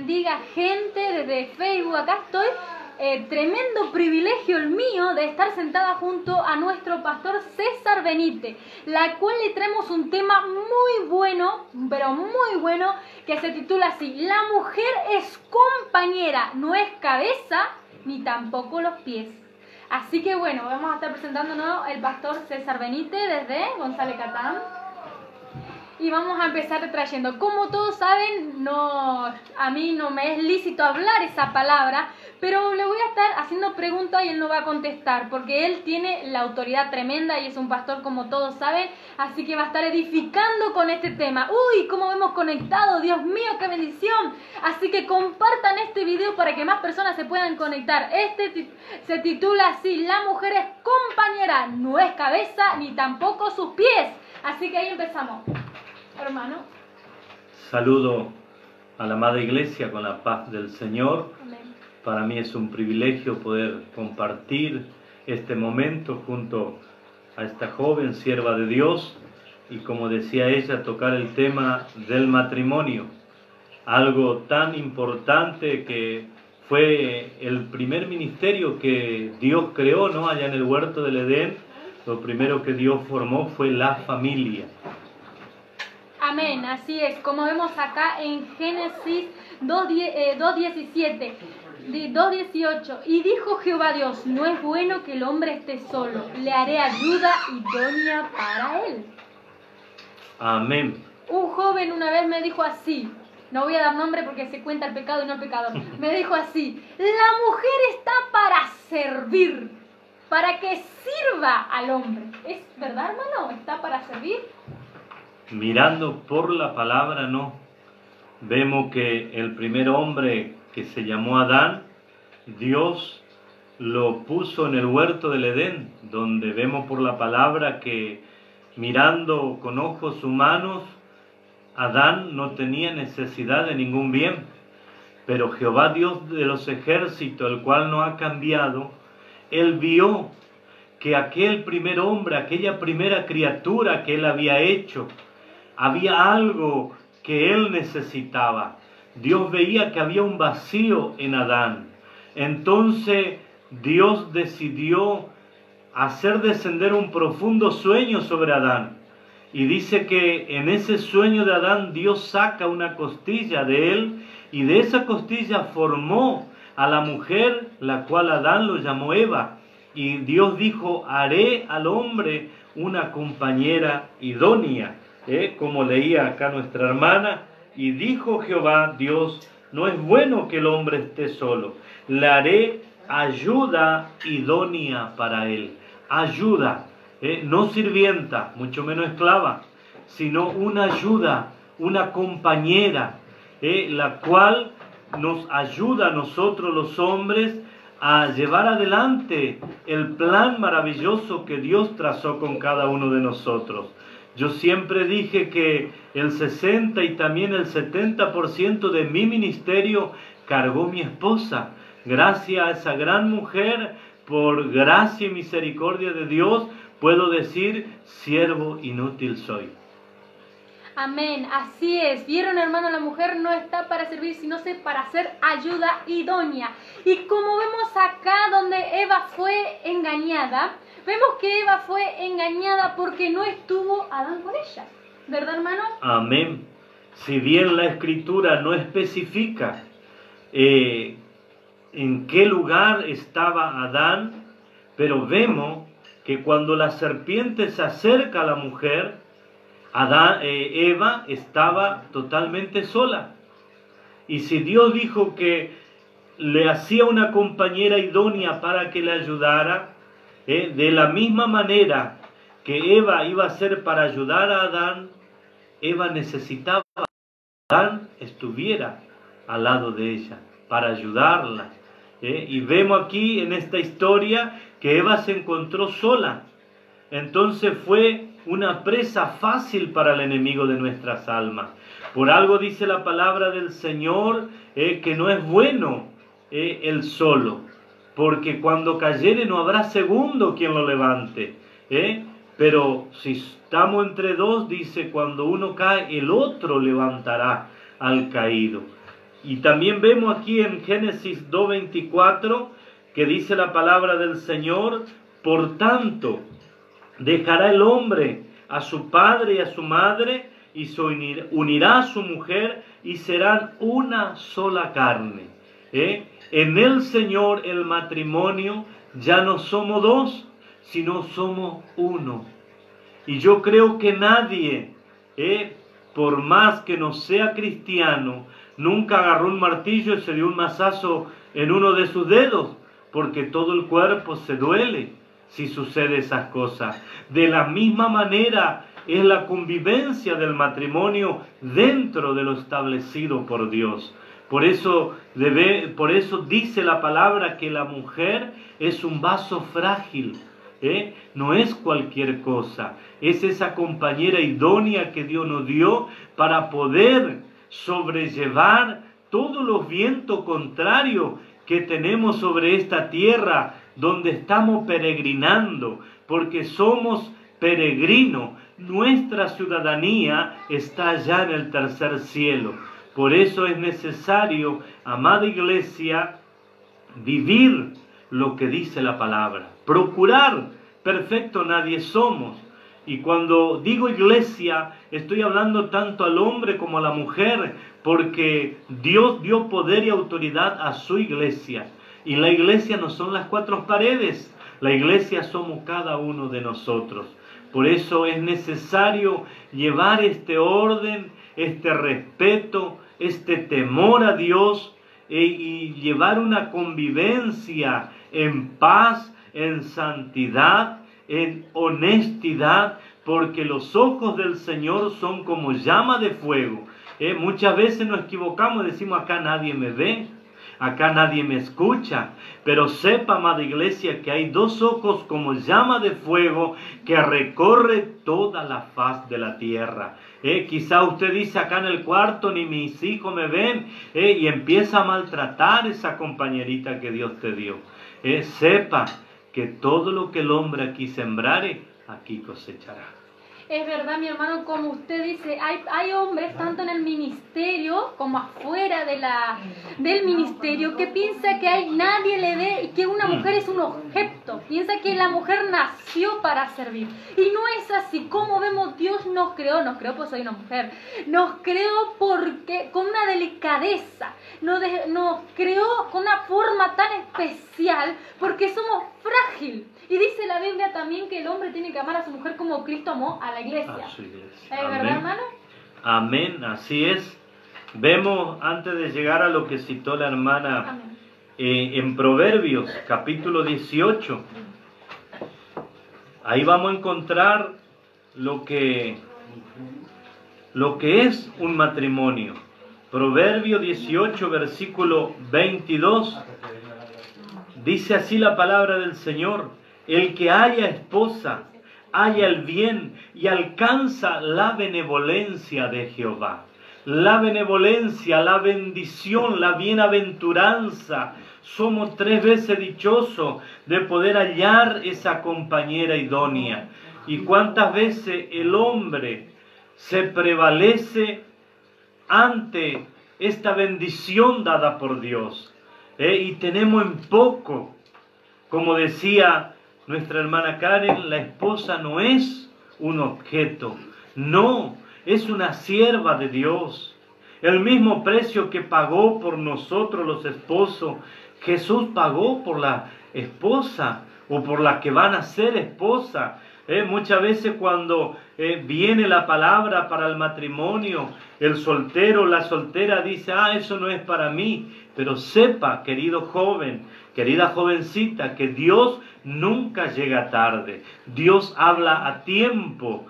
bendiga, gente desde Facebook. Acá estoy. Tremendo privilegio el mío de estar sentada junto a nuestro pastor César Benítez, la cual le traemos un tema muy bueno, pero muy bueno, que se titula así: la mujer es compañera, no es cabeza, ni tampoco los pies. Así que bueno, vamos a estar presentándonos el pastor César Benítez desde González Catán. Y vamos a empezar trayendo, como todos saben, a mí no me es lícito hablar esa palabra, pero le voy a estar haciendo preguntas y él no va a contestar, porque él tiene la autoridad tremenda y es un pastor, como todos saben, así que va a estar edificando con este tema. ¡Uy! ¿Cómo hemos conectado? ¡Dios mío, qué bendición! Así que compartan este video para que más personas se puedan conectar. Se titula así: la mujer es compañera, no es cabeza, ni tampoco sus pies. Así que ahí empezamos. Hermano. Saludo a la amada iglesia con la paz del Señor. Amén. Para mí es un privilegio poder compartir este momento junto a esta joven sierva de Dios y, como decía ella, tocar el tema del matrimonio, algo tan importante que fue el primer ministerio que Dios creó, ¿no? Allá en el huerto del Edén, lo primero que Dios formó fue la familia. Amén, así es, como vemos acá en Génesis 2:17, 2:18. Y dijo Jehová Dios: no es bueno que el hombre esté solo, le haré ayuda idónea para él. Amén. Un joven una vez me dijo así, no voy a dar nombre porque se cuenta el pecado y no el pecador, me dijo así: la mujer está para servir, para que sirva al hombre. ¿Es verdad, hermano? ¿Está para servir? Mirando por la palabra, no. Vemos que el primer hombre, que se llamó Adán, Dios lo puso en el huerto del Edén, donde vemos por la palabra que, mirando con ojos humanos, Adán no tenía necesidad de ningún bien. Pero Jehová Dios de los ejércitos, el cual no ha cambiado, él vio que aquel primer hombre, aquella primera criatura que él había hecho, había algo que él necesitaba. Dios veía que había un vacío en Adán. Entonces Dios decidió hacer descender un profundo sueño sobre Adán. Y dice que en ese sueño de Adán Dios saca una costilla de él, y de esa costilla formó a la mujer, la cual Adán lo llamó Eva. Y Dios dijo: haré al hombre una compañera idónea. Como leía acá nuestra hermana: y dijo Jehová Dios, no es bueno que el hombre esté solo, le haré ayuda idónea para él. Ayuda, no sirvienta, mucho menos esclava, sino una ayuda, una compañera, la cual nos ayuda a nosotros los hombres a llevar adelante el plan maravilloso que Dios trazó con cada uno de nosotros. Yo siempre dije que el 60 y también el 70% de mi ministerio cargó mi esposa. Gracias a esa gran mujer, por gracia y misericordia de Dios, puedo decir: siervo inútil soy. Amén, así es. ¿Vieron, hermano? La mujer no está para servir, sino para hacer ayuda idónea. Y como vemos acá donde Eva fue engañada, vemos que Eva fue engañada porque no estuvo Adán con ella. ¿Verdad, hermano? Amén. Si bien la Escritura no especifica en qué lugar estaba Adán, pero vemos que cuando la serpiente se acerca a la mujer, Eva estaba totalmente sola. Y si Dios dijo que le hacía una compañera idónea para que le ayudara, de la misma manera que Eva iba a ser para ayudar a Adán, Eva necesitaba que Adán estuviera al lado de ella para ayudarla. Y vemos aquí en esta historia que Eva se encontró sola. Entonces fue una presa fácil para el enemigo de nuestras almas. Por algo dice la palabra del Señor que no es bueno el solo, porque cuando cayere no habrá segundo quien lo levante. Pero si estamos entre dos, dice, cuando uno cae, el otro levantará al caído. Y también vemos aquí en Génesis 2:24 que dice la palabra del Señor: por tanto, dejará el hombre a su padre y a su madre, y se unirá a su mujer, y serán una sola carne. En el Señor, el matrimonio, ya no somos dos, sino somos uno. Y yo creo que nadie, por más que no sea cristiano, nunca agarró un martillo y se dio un mazazo en uno de sus dedos, porque todo el cuerpo se duele si sucede esas cosas. De la misma manera es la convivencia del matrimonio dentro de lo establecido por Dios. Por eso dice la palabra que la mujer es un vaso frágil, no es cualquier cosa, es esa compañera idónea que Dios nos dio para poder sobrellevar todos los vientos contrarios que tenemos sobre esta tierra donde estamos peregrinando, porque somos peregrinos. Nuestra ciudadanía está allá en el tercer cielo. Por eso es necesario, amada iglesia, vivir lo que dice la palabra. Procurar, perfecto nadie somos. Y cuando digo iglesia, estoy hablando tanto al hombre como a la mujer, porque Dios dio poder y autoridad a su iglesia. Y la iglesia no son las cuatro paredes, la iglesia somos cada uno de nosotros. Por eso es necesario llevar este orden, este respeto, este temor a Dios, y llevar una convivencia en paz, en santidad, en honestidad, porque los ojos del Señor son como llama de fuego. Muchas veces nos equivocamos y decimos: acá nadie me ve, acá nadie me escucha. Pero sepa, amada iglesia, que hay dos ojos como llama de fuego que recorre toda la faz de la tierra. Quizá usted dice: acá en el cuarto ni mis hijos me ven, y empieza a maltratar esa compañerita que Dios te dio. Sepa que todo lo que el hombre aquí sembrare, aquí cosechará. Es verdad, mi hermano, como usted dice, hay hombres tanto en el ministerio como afuera del ministerio que piensa que nadie le ve y que una mujer es un objeto. Piensa que la mujer nació para servir. Y no es así. Como vemos, Dios nos creó pues soy una mujer. Nos creó porque con una delicadeza. Nos creó con una forma tan especial porque somos frágiles. Y dice la Biblia también que el hombre tiene que amar a su mujer como Cristo amó a la iglesia. A su iglesia. ¿Es verdad, hermano? Amén, así es. Vemos, antes de llegar a lo que citó la hermana, en Proverbios, capítulo 18, ahí vamos a encontrar lo que es un matrimonio. Proverbio 18, versículo 22, dice así la palabra del Señor: el que haya esposa, halla el bien y alcanza la benevolencia de Jehová. La benevolencia, la bendición, la bienaventuranza. Somos 3 veces dichosos de poder hallar esa compañera idónea. Y cuántas veces el hombre se prevalece ante esta bendición dada por Dios. Y tenemos en poco, como decía nuestra hermana Karen, la esposa no es un objeto, no, es una sierva de Dios. El mismo precio que pagó por nosotros los esposos, Jesús pagó por la esposa o por la que van a ser esposa. Muchas veces cuando viene la palabra para el matrimonio, el soltero o la soltera dice: eso no es para mí. Pero sepa, querido joven, querida jovencita, que Dios nunca llega tarde. Dios habla a tiempo,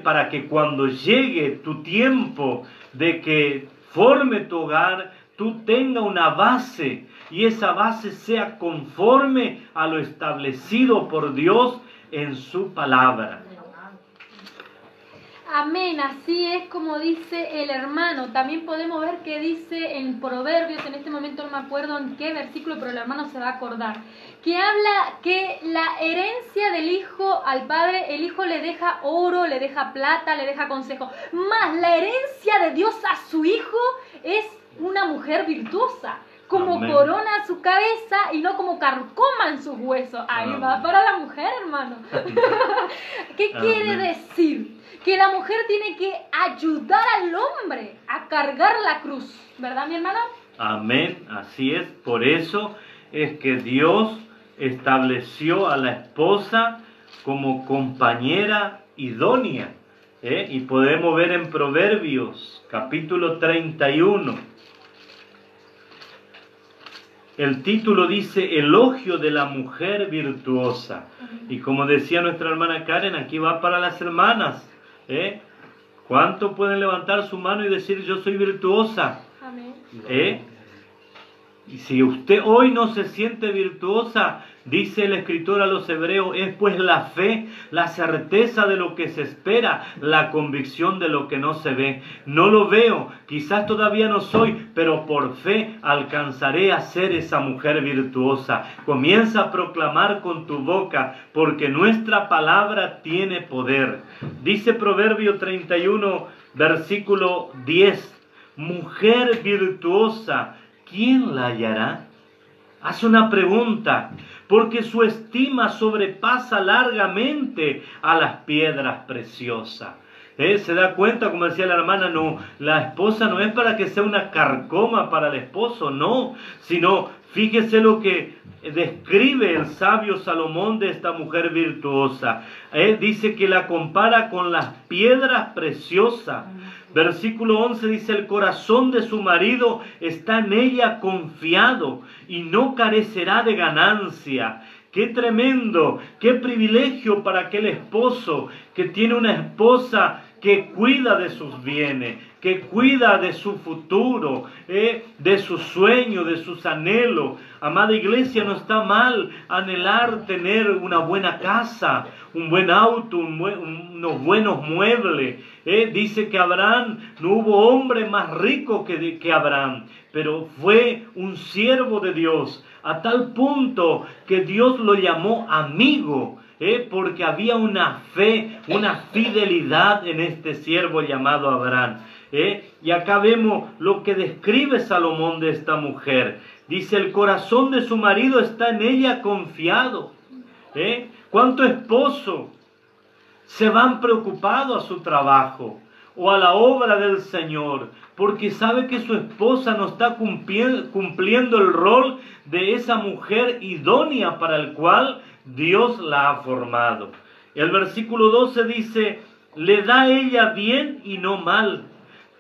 para que cuando llegue tu tiempo de que forme tu hogar, tú tengas una base, y esa base sea conforme a lo establecido por Dios en su palabra. Amén, así es como dice el hermano. También podemos ver que dice en Proverbios, en este momento no me acuerdo en qué versículo, pero el hermano se va a acordar, que habla que la herencia del hijo al padre, el hijo le deja oro, le deja plata, le deja consejo, más la herencia de Dios a su hijo es una mujer virtuosa, como Amén. corona su cabeza y no como carcoma en sus huesos. Ahí Amén. va para la mujer, hermano. ¿Qué quiere Amén. decir? Que la mujer tiene que ayudar al hombre a cargar la cruz, ¿verdad, mi hermano? Amén, así es. Por eso es que Dios estableció a la esposa como compañera idónea. Y podemos ver en Proverbios, capítulo 31. El título dice Elogio de la mujer virtuosa. Y como decía nuestra hermana Karen, aquí va para las hermanas. ¿Cuánto pueden levantar su mano y decir yo soy virtuosa? Amén. Y si usted hoy no se siente virtuosa, dice el escritor a los hebreos, es pues la fe, la certeza de lo que se espera, la convicción de lo que no se ve. No lo veo, quizás todavía no soy, pero por fe alcanzaré a ser esa mujer virtuosa. Comienza a proclamar con tu boca, porque nuestra palabra tiene poder. Dice Proverbio 31, versículo 10, mujer virtuosa, ¿quién la hallará? Hace una pregunta, porque su estima sobrepasa largamente a las piedras preciosas. Se da cuenta, como decía la hermana, no, la esposa no es para que sea una carcoma para el esposo, no, sino fíjese lo que describe el sabio Salomón de esta mujer virtuosa. Dice que la compara con las piedras preciosas. Versículo 11 dice, el corazón de su marido está en ella confiado y no carecerá de ganancia. ¡Qué tremendo! ¡Qué privilegio para aquel esposo que tiene una esposa que cuida de sus bienes, que cuida de su futuro, de sus sueños, de sus anhelos! Amada iglesia, no está mal anhelar tener una buena casa, un buen auto, unos buenos muebles. Dice que Abraham, no hubo hombre más rico que Abraham, pero fue un siervo de Dios, a tal punto que Dios lo llamó amigo, porque había una fe, una fidelidad en este siervo llamado Abraham. Y acá vemos lo que describe Salomón de esta mujer. Dice, el corazón de su marido está en ella confiado. ¿Cuánto esposo se van preocupados a su trabajo o a la obra del Señor, porque sabe que su esposa no está cumpliendo el rol de esa mujer idónea para el cual Dios la ha formado? El versículo 12 dice, le da ella bien y no mal,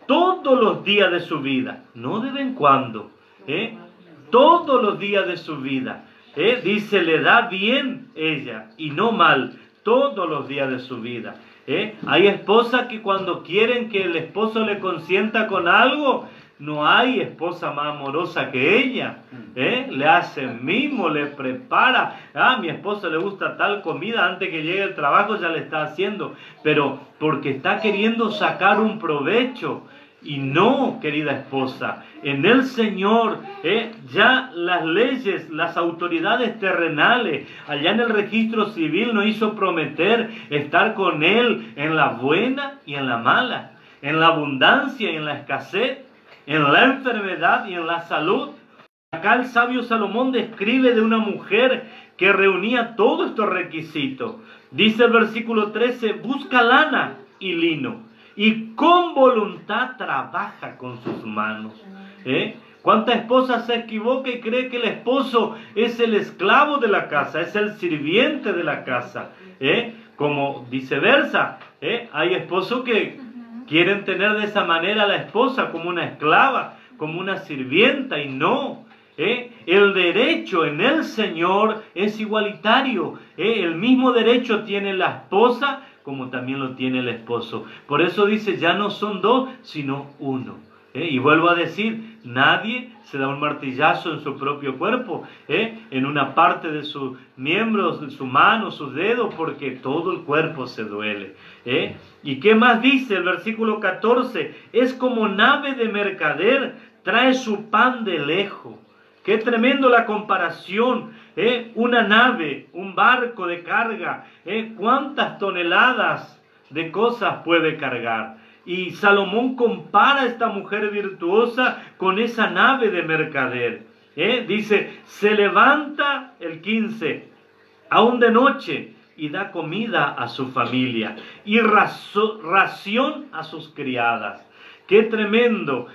todos los días de su vida, no de vez en cuando, todos los días de su vida. Dice, le da bien ella y no mal, todos los días de su vida. Hay esposas que cuando quieren que el esposo le consienta con algo, no hay esposa más amorosa que ella. Le hace mimo, le prepara. A mi esposo le gusta tal comida, antes que llegue el trabajo ya le está haciendo, pero porque está queriendo sacar un provecho. Y no, querida esposa, en el Señor, ya las leyes, las autoridades terrenales, allá en el registro civil nos hizo prometer estar con Él en la buena y en la mala, en la abundancia y en la escasez, en la enfermedad y en la salud. Acá el sabio Salomón describe de una mujer que reunía todos estos requisitos. Dice el versículo 13, busca lana y lino, y con voluntad trabaja con sus manos. ¿Cuánta esposa se equivoca y cree que el esposo es el esclavo de la casa, es el sirviente de la casa? Como viceversa, hay esposos que quieren tener de esa manera a la esposa como una esclava, como una sirvienta, y no. El derecho en el Señor es igualitario. El mismo derecho tiene la esposa como también lo tiene el esposo. Por eso dice, ya no son dos, sino uno. Y vuelvo a decir, nadie se da un martillazo en su propio cuerpo, en una parte de sus miembros, de su mano, sus dedos, porque todo el cuerpo se duele. ¿Y qué más dice el versículo 14? Es como nave de mercader, trae su pan de lejos. Qué tremendo la comparación. Una nave, un barco de carga, ¿cuántas toneladas de cosas puede cargar? Y Salomón compara a esta mujer virtuosa con esa nave de mercader. Dice, se levanta, el 15, aún de noche, y da comida a su familia y ración a sus criadas. ¡Qué tremendo!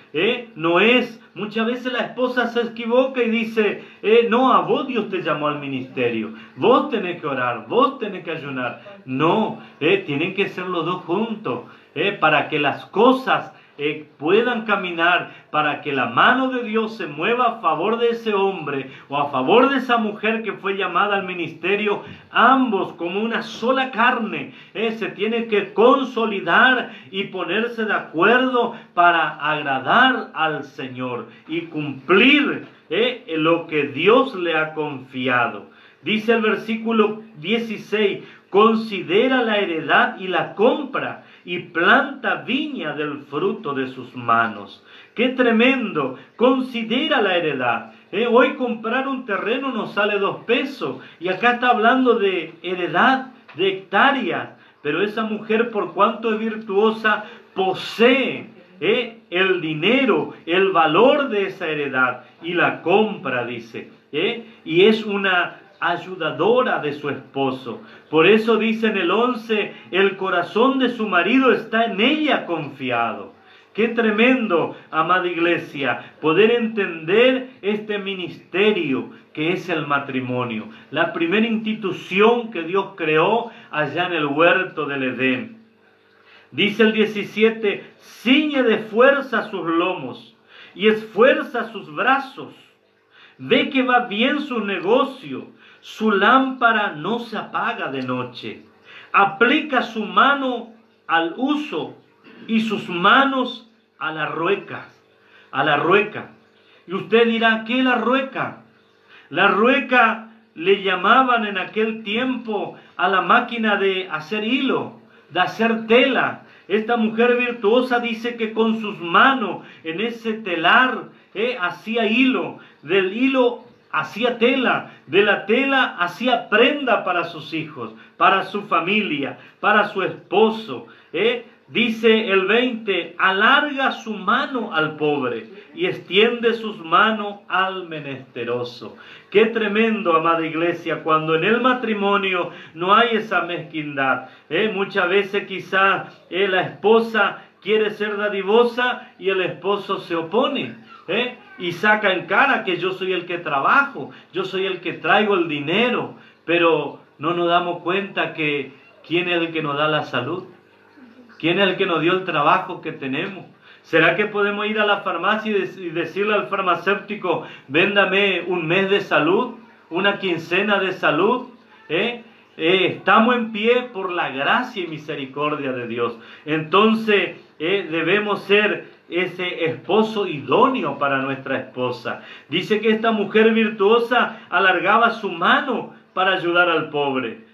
No es, muchas veces la esposa se equivoca y dice, no, a vos Dios te llamó al ministerio, vos tenés que orar, vos tenés que ayunar. No, tienen que ser los dos juntos, para que las cosas puedan caminar, para que la mano de Dios se mueva a favor de ese hombre o a favor de esa mujer que fue llamada al ministerio. Ambos como una sola carne se tienen que consolidar y ponerse de acuerdo para agradar al Señor y cumplir lo que Dios le ha confiado. Dice el versículo 16, considera la heredad y la compra, y planta viña del fruto de sus manos. ¡Qué tremendo! Considera la heredad. Hoy comprar un terreno nos sale 2 pesos. Y acá está hablando de heredad, de hectáreas. Pero esa mujer, por cuanto es virtuosa, posee el dinero, el valor de esa heredad. Y la compra, dice. Y es una ayudadora de su esposo. Por eso dice en el 11, el corazón de su marido está en ella confiado. Qué tremendo, amada iglesia, poder entender este ministerio que es el matrimonio, la primera institución que Dios creó allá en el huerto del Edén. Dice el 17, ciñe de fuerza sus lomos y esfuerza sus brazos. Ve que va bien su negocio. Su lámpara no se apaga de noche. Aplica su mano al uso y sus manos a la rueca. A la rueca. Y usted dirá, ¿qué es la rueca? La rueca le llamaban en aquel tiempo a la máquina de hacer hilo, de hacer tela. Esta mujer virtuosa dice que con sus manos en ese telar hacía hilo, del hilo hacía tela, de la tela hacía prenda para sus hijos, para su familia, para su esposo. Dice el 20, alarga su mano al pobre y extiende sus manos al menesteroso. Qué tremendo, amada iglesia, cuando en el matrimonio no hay esa mezquindad. Muchas veces quizás la esposa quiere ser dadivosa y el esposo se opone. Y saca en cara que yo soy el que trabajo, yo soy el que traigo el dinero, pero no nos damos cuenta que ¿quién es el que nos da la salud? ¿Quién es el que nos dio el trabajo que tenemos? ¿Será que podemos ir a la farmacia y decirle al farmacéutico, véndame un mes de salud, una quincena de salud? Estamos en pie por la gracia y misericordia de Dios. Entonces debemos ser ese esposo idóneo para nuestra esposa. Dice que esta mujer virtuosa alargaba su mano para ayudar al pobre,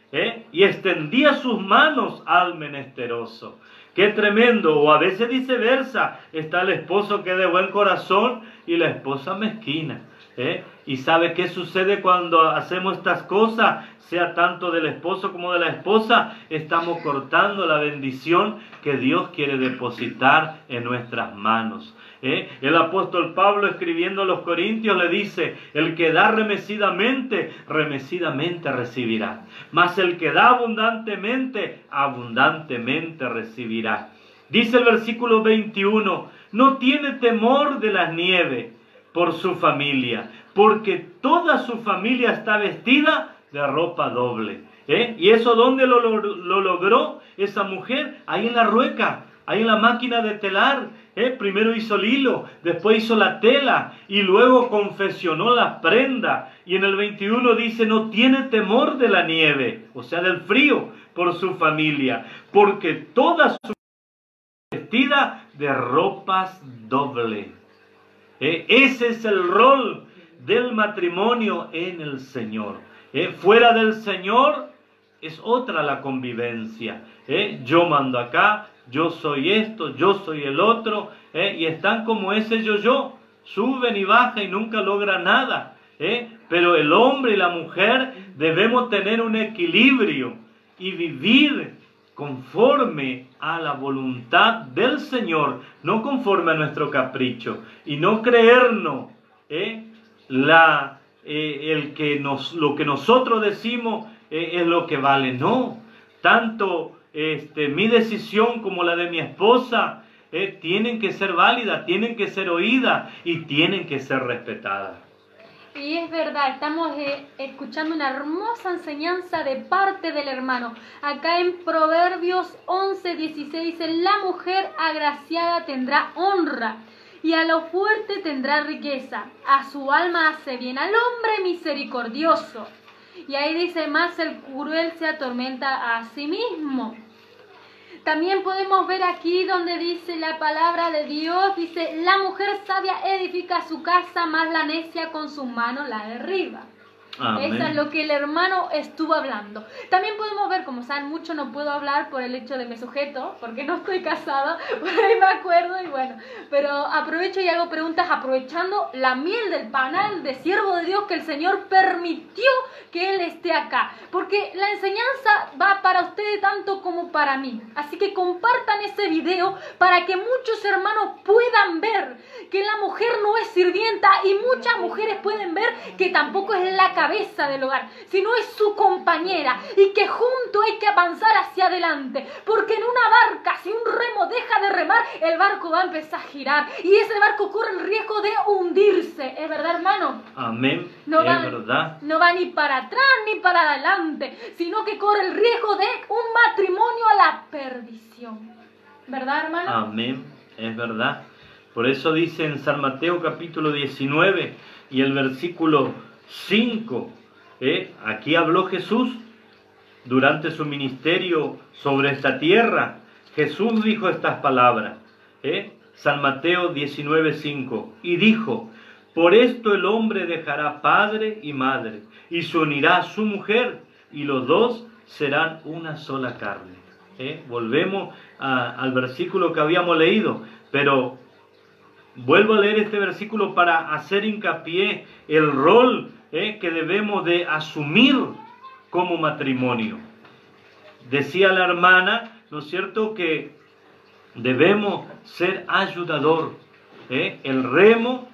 y extendía sus manos al menesteroso. ¡Qué tremendo! O a veces viceversa, está el esposo que es de buen corazón y la esposa mezquina. ¿Y sabe qué sucede cuando hacemos estas cosas? Sea tanto del esposo como de la esposa, estamos cortando la bendición que Dios quiere depositar en nuestras manos. El apóstol Pablo, escribiendo a los Corintios, le dice, el que da remecidamente, remecidamente recibirá. Mas el que da abundantemente, abundantemente recibirá. Dice el versículo 21, no tiene temor de las nieves por su familia, porque toda su familia está vestida de ropa doble. ¿Y eso dónde lo logró esa mujer? Ahí en la rueca, ahí en la máquina de telar. Primero hizo el hilo, después hizo la tela y luego confeccionó la prenda. Y en el 21 dice, no tiene temor de la nieve, o sea del frío, por su familia, porque toda su vestida de ropas doble. Ese es el rol del matrimonio en el Señor. Fuera del Señor es otra la convivencia. Yo mando acá, yo soy esto, yo soy el otro, y están como ese yo, suben y bajan y nunca logran nada. Pero el hombre y la mujer debemos tener un equilibrio y vivir conforme a la voluntad del Señor, no conforme a nuestro capricho, y no creernos lo que nosotros decimos es lo que vale. No, tanto mi decisión como la de mi esposa tienen que ser válidas, tienen que ser oídas y tienen que ser respetadas. Y es verdad, estamos escuchando una hermosa enseñanza de parte del hermano. Acá en Proverbios 11:16 dice: la mujer agraciada tendrá honra, y a lo fuerte tendrá riqueza. A su alma hace bien, al hombre misericordioso. Y ahí dice: más el cruel se atormenta a sí mismo. También podemos ver aquí donde dice la palabra de Dios, dice: la mujer sabia edifica su casa, mas la necia con su mano la derriba. Amén. Eso es lo que el hermano estuvo hablando. También podemos ver, como saben mucho, no puedo hablar por el hecho de me sujeto, porque no estoy casada, por ahí me acuerdo y bueno. Pero aprovecho y hago preguntas aprovechando la miel del panal de siervo de Dios que el Señor permitió que Él esté acá. Porque la enseñanza va para ustedes tanto como para mí. Así que compartan ese video para que muchos hermanos puedan ver que la mujer no es sirvienta y muchas mujeres pueden ver que tampoco es la cabeza del hogar, sino es su compañera y que juntos hay que avanzar hacia adelante, porque en una barca, si un remo deja de remar, el barco va a empezar a girar y ese barco corre el riesgo de hundirse. ¿Es verdad, hermano? Amén. No es verdad. No va ni para atrás ni para adelante, sino que corre el riesgo de un matrimonio a la perdición. ¿Verdad, hermano? Amén. Es verdad. Por eso dice en San Mateo capítulo 19 y el versículo 5, aquí habló Jesús durante su ministerio sobre esta tierra. Jesús dijo estas palabras, San Mateo 19:5, y dijo: por esto el hombre dejará padre y madre, y se unirá a su mujer, y los dos serán una sola carne. Volvemos al versículo que habíamos leído, pero vuelvo a leer este versículo para hacer hincapié el rol que debemos de asumir como matrimonio. Decía la hermana, ¿no es cierto?, que debemos ser ayudador. El remo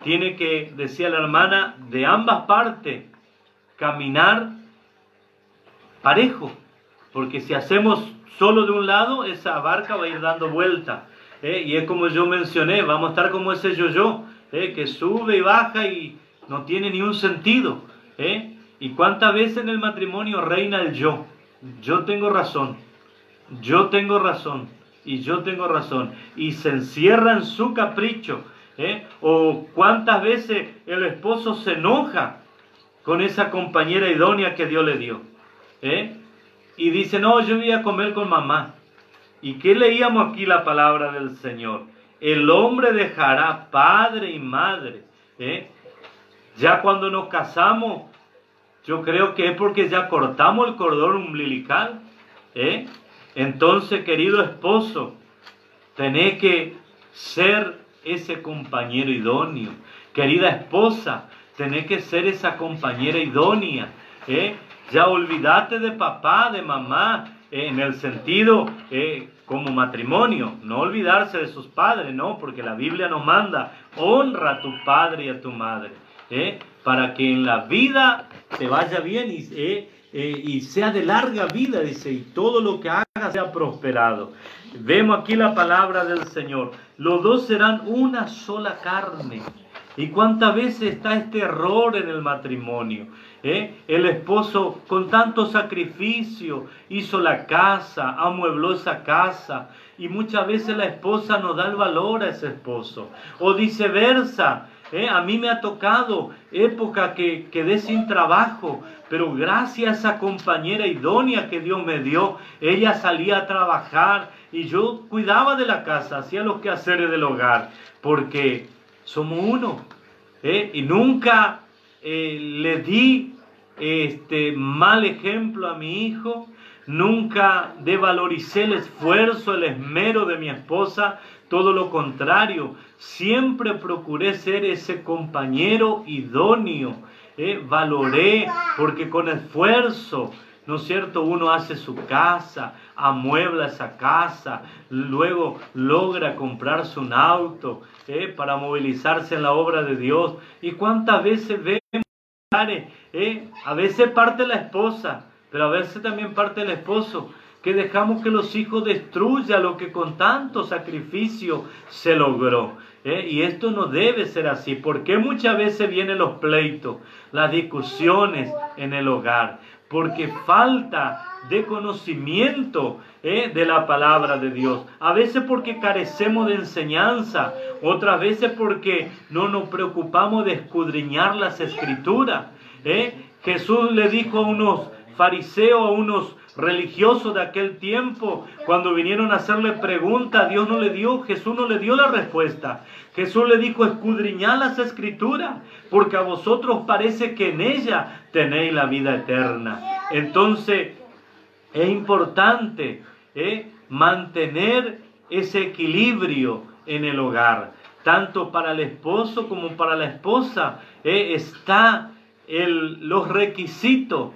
tiene que, decía la hermana, de ambas partes caminar parejo, porque si hacemos solo de un lado, esa barca va a ir dando vuelta. Y es como yo mencioné, vamos a estar como ese yo-yo, que sube y baja y no tiene ni un sentido. Y cuántas veces en el matrimonio reina el yo. Yo tengo razón, yo tengo razón, y yo tengo razón. Y se encierra en su capricho. O cuántas veces el esposo se enoja con esa compañera idónea que Dios le dio. Y dice: no, yo voy a comer con mamá. ¿Y qué leíamos aquí la palabra del Señor? El hombre dejará padre y madre. Ya cuando nos casamos, yo creo que es porque ya cortamos el cordón umbilical. Entonces, querido esposo, tenés que ser ese compañero idóneo. Querida esposa, tenés que ser esa compañera idónea. Ya olvídate de papá, de mamá, en el sentido como matrimonio, no olvidarse de sus padres, no, porque la Biblia nos manda: honra a tu padre y a tu madre, para que en la vida te vaya bien y sea de larga vida, dice, y todo lo que haga sea prosperado. Vemos aquí la palabra del Señor: los dos serán una sola carne. ¿Y cuántas veces está este error en el matrimonio? El esposo con tanto sacrificio hizo la casa, amuebló esa casa, y muchas veces la esposa no da el valor a ese esposo. O viceversa, a mí me ha tocado época que quedé sin trabajo, pero gracias a esa compañera idónea que Dios me dio, ella salía a trabajar y yo cuidaba de la casa, hacía los quehaceres del hogar, porque somos uno. Y nunca le di mal ejemplo a mi hijo, nunca devaloricé el esfuerzo, el esmero de mi esposa, todo lo contrario, siempre procuré ser ese compañero idóneo. Valoré, porque con esfuerzo ¿no es cierto? Uno hace su casa, amuebla esa casa, luego logra comprarse un auto para movilizarse en la obra de Dios. ¿Y cuántas veces vemos, a veces parte la esposa, pero a veces también parte el esposo, que dejamos que los hijos destruyan lo que con tanto sacrificio se logró? Y esto no debe ser así. Porque muchas veces vienen los pleitos, las discusiones en el hogar, porque falta de conocimiento de la palabra de Dios. A veces porque carecemos de enseñanza, otras veces porque no nos preocupamos de escudriñar las Escrituras. Jesús le dijo a unos fariseos, a unos religiosos de aquel tiempo, cuando vinieron a hacerle preguntas, Jesús no le dio la respuesta. Jesús le dijo: escudriñad las Escrituras, porque a vosotros parece que en ella tenéis la vida eterna. Entonces es importante mantener ese equilibrio en el hogar, tanto para el esposo como para la esposa. Está los requisitos.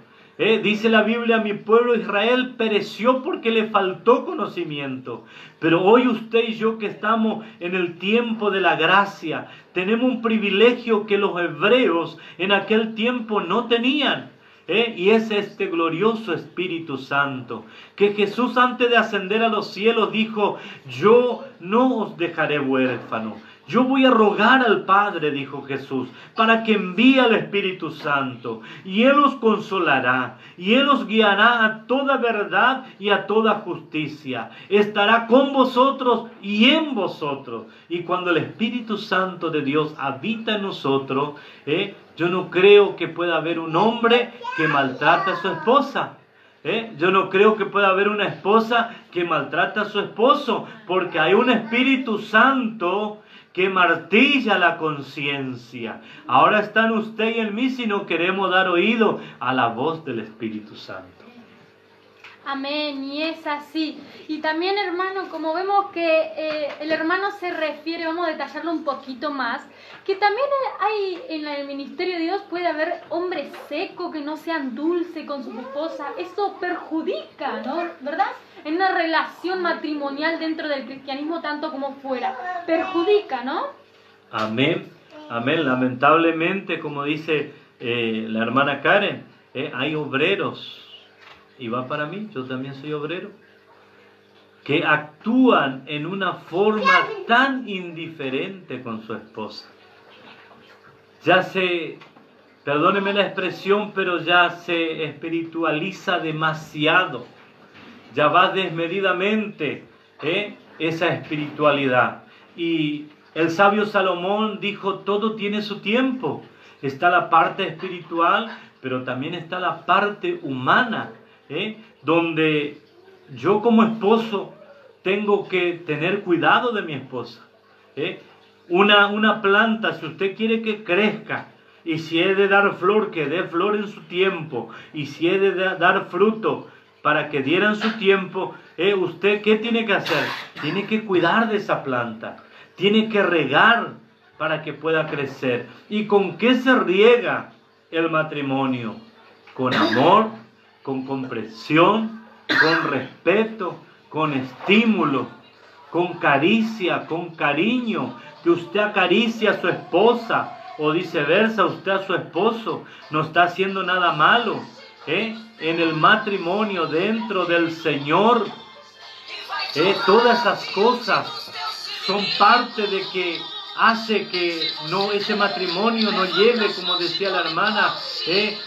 Dice la Biblia: mi pueblo Israel pereció porque le faltó conocimiento. Pero hoy usted y yo, que estamos en el tiempo de la gracia, tenemos un privilegio que los hebreos en aquel tiempo no tenían. Y es este glorioso Espíritu Santo, que Jesús, antes de ascender a los cielos, dijo: yo no os dejaré huérfanos. Yo voy a rogar al Padre, dijo Jesús, para que envíe al Espíritu Santo, y Él os consolará, y Él os guiará a toda verdad y a toda justicia. Estará con vosotros y en vosotros. Y cuando el Espíritu Santo de Dios habita en nosotros, yo no creo que pueda haber un hombre que maltrate a su esposa. Yo no creo que pueda haber una esposa que maltrate a su esposo, porque hay un Espíritu Santo que martilla la conciencia. Ahora están usted y en mí si no queremos dar oído a la voz del Espíritu Santo. Amén, y es así. Y también, hermano, como vemos que el hermano se refiere, vamos a detallarlo un poquito más, que también hay en el ministerio de Dios, puede haber hombres secos que no sean dulces con su esposa. Eso perjudica, ¿no? ¿Verdad? En una relación matrimonial dentro del cristianismo, tanto como fuera, perjudica, ¿no? Amén, amén. Lamentablemente, como dice la hermana Karen, hay obreros, y va para mí, yo también soy obrero, que actúan en una forma tan indiferente con su esposa. Perdóneme la expresión, pero ya se espiritualiza demasiado. Ya va desmedidamente esa espiritualidad. Y el sabio Salomón dijo: todo tiene su tiempo. Está la parte espiritual, pero también está la parte humana, donde yo como esposo tengo que tener cuidado de mi esposa. Una planta, si usted quiere que crezca, y si he de dar flor, que dé flor en su tiempo, y si he de dar fruto, para que diera en su tiempo, ¿usted qué tiene que hacer? Tiene que cuidar de esa planta, tiene que regar para que pueda crecer. ¿Y con qué se riega el matrimonio? Con amor, con comprensión, con respeto, con estímulo, con caricia, con cariño. Que usted acaricie a su esposa, o viceversa, usted a su esposo. No está haciendo nada malo. En el matrimonio, dentro del Señor, todas esas cosas son parte de que hace que ese matrimonio no lleve, como decía la hermana,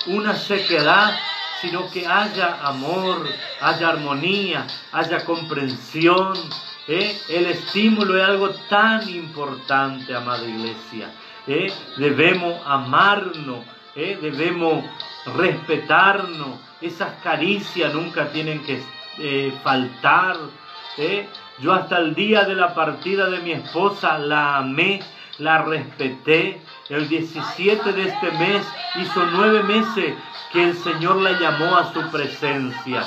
una sequedad, sino que haya amor, haya armonía, haya comprensión. El estímulo es algo tan importante, amada iglesia. Debemos amarnos, debemos respetarnos. Esas caricias nunca tienen que faltar. Yo hasta el día de la partida de mi esposa la amé, la respeté. El 17 de este mes hizo 9 meses que el Señor la llamó a su presencia.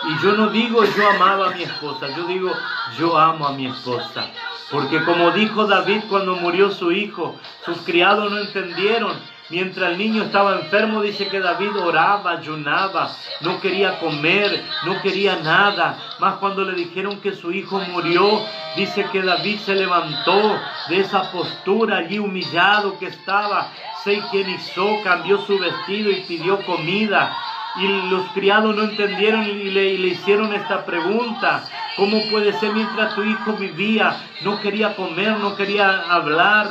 Y yo no digo yo amaba a mi esposa, yo digo yo amo a mi esposa. Porque como dijo David cuando murió su hijo, sus criados no entendieron, Mientras el niño estaba enfermo, dice que David oraba, ayunaba, no quería comer, no quería nada. Más cuando le dijeron que su hijo murió, dice que David se levantó de esa postura allí humillado que estaba, se higienizó, cambió su vestido y pidió comida. Y los criados no entendieron y le hicieron esta pregunta: ¿cómo puede ser mientras tu hijo vivía, no quería comer, no quería hablar?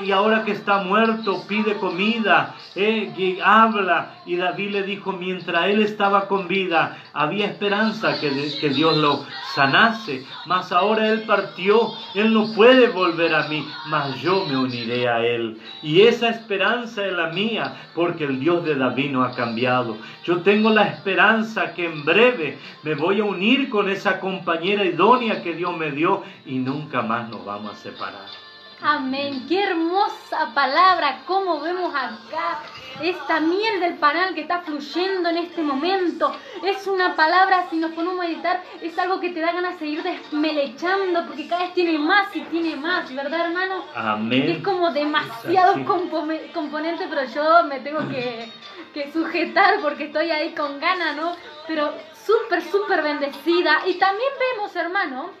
Y ahora que está muerto pide comida, y habla. Y David le dijo: mientras él estaba con vida había esperanza que Dios lo sanase, mas ahora él partió, él no puede volver a mí, mas yo me uniré a él. Y esa esperanza es la mía, porque el Dios de David no ha cambiado. Yo tengo la esperanza que en breve me voy a unir con esa compañera idónea que Dios me dio y nunca más nos vamos a separar. Amén, qué hermosa palabra, como vemos acá, esta miel del panal que está fluyendo en este momento, es una palabra, si nos ponemos a meditar, es algo que te da ganas de seguir desmelechando, porque cada vez tiene más y tiene más, ¿verdad, hermano? Amén. Es como demasiados componentes, pero yo me tengo que sujetar porque estoy ahí con ganas, ¿no? Pero súper bendecida. Y también vemos, hermano,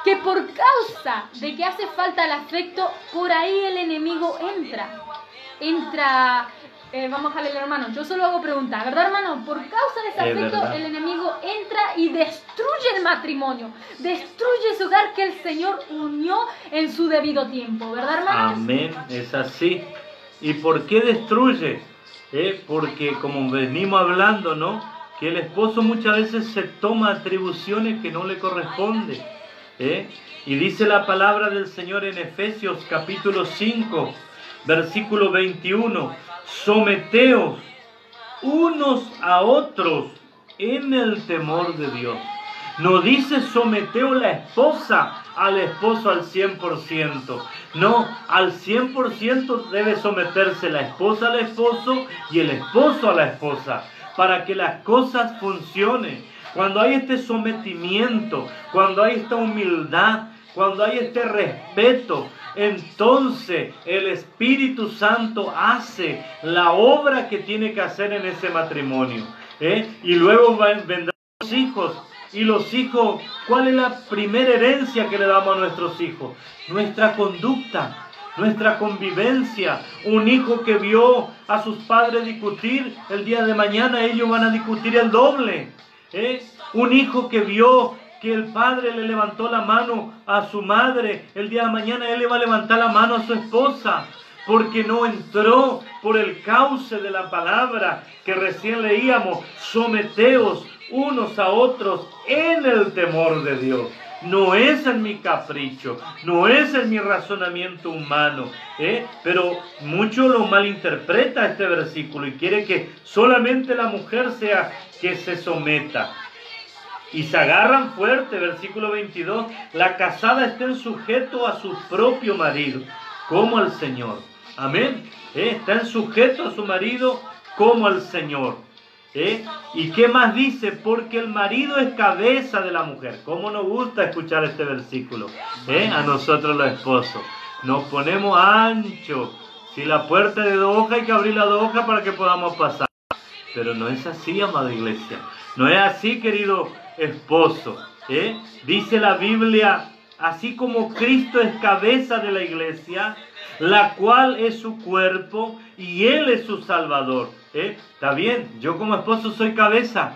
que por causa de que hace falta el afecto, por ahí el enemigo entra, vamos a leer, hermano, yo solo hago preguntas, ¿verdad, hermano? Por causa de ese afecto, el enemigo entra y destruye el matrimonio, destruye ese hogar que el Señor unió en su debido tiempo, ¿verdad, hermano? Amén, es así. ¿Y por qué destruye? Porque como venimos hablando, ¿no?, que el esposo muchas veces se toma atribuciones que no le corresponden. Y dice la palabra del Señor en Efesios capítulo 5, versículo 21, someteos unos a otros en el temor de Dios. No dice someteo la esposa al esposo al 100%. No, al 100% debe someterse la esposa al esposo y el esposo a la esposa, para que las cosas funcionen. Cuando hay este sometimiento, cuando hay esta humildad, cuando hay este respeto, entonces el Espíritu Santo hace la obra que tiene que hacer en ese matrimonio. Y luego vendrán los hijos. Y los hijos, ¿cuál es la primera herencia que le damos a nuestros hijos? Nuestra conducta, nuestra convivencia. Un hijo que vio a sus padres discutir, el día de mañana ellos van a discutir el doble. Un hijo que vio que el padre le levantó la mano a su madre, el día de mañana él le va a levantar la mano a su esposa, porque no entró por el cauce de la palabra que recién leíamos: someteos unos a otros en el temor de Dios. No es en mi capricho, no es en mi razonamiento humano, pero mucho lo malinterpreta este versículo y quiere que solamente la mujer sea que se someta. Y se agarran fuerte, versículo 22, la casada estén sujeto a su propio marido, como al Señor. Amén. Están sujetos a su marido como al Señor. ¿Y qué más dice? Porque el marido es cabeza de la mujer. ¿Cómo nos gusta escuchar este versículo? A nosotros los esposos. Nos ponemos ancho. Si la puerta es de 2 hojas, hay que abrir las 2 hojas para que podamos pasar. Pero no es así, amada iglesia. No es así, querido esposo. Dice la Biblia: así como Cristo es cabeza de la iglesia, la cual es su cuerpo y Él es su Salvador. Está bien, yo como esposo soy cabeza,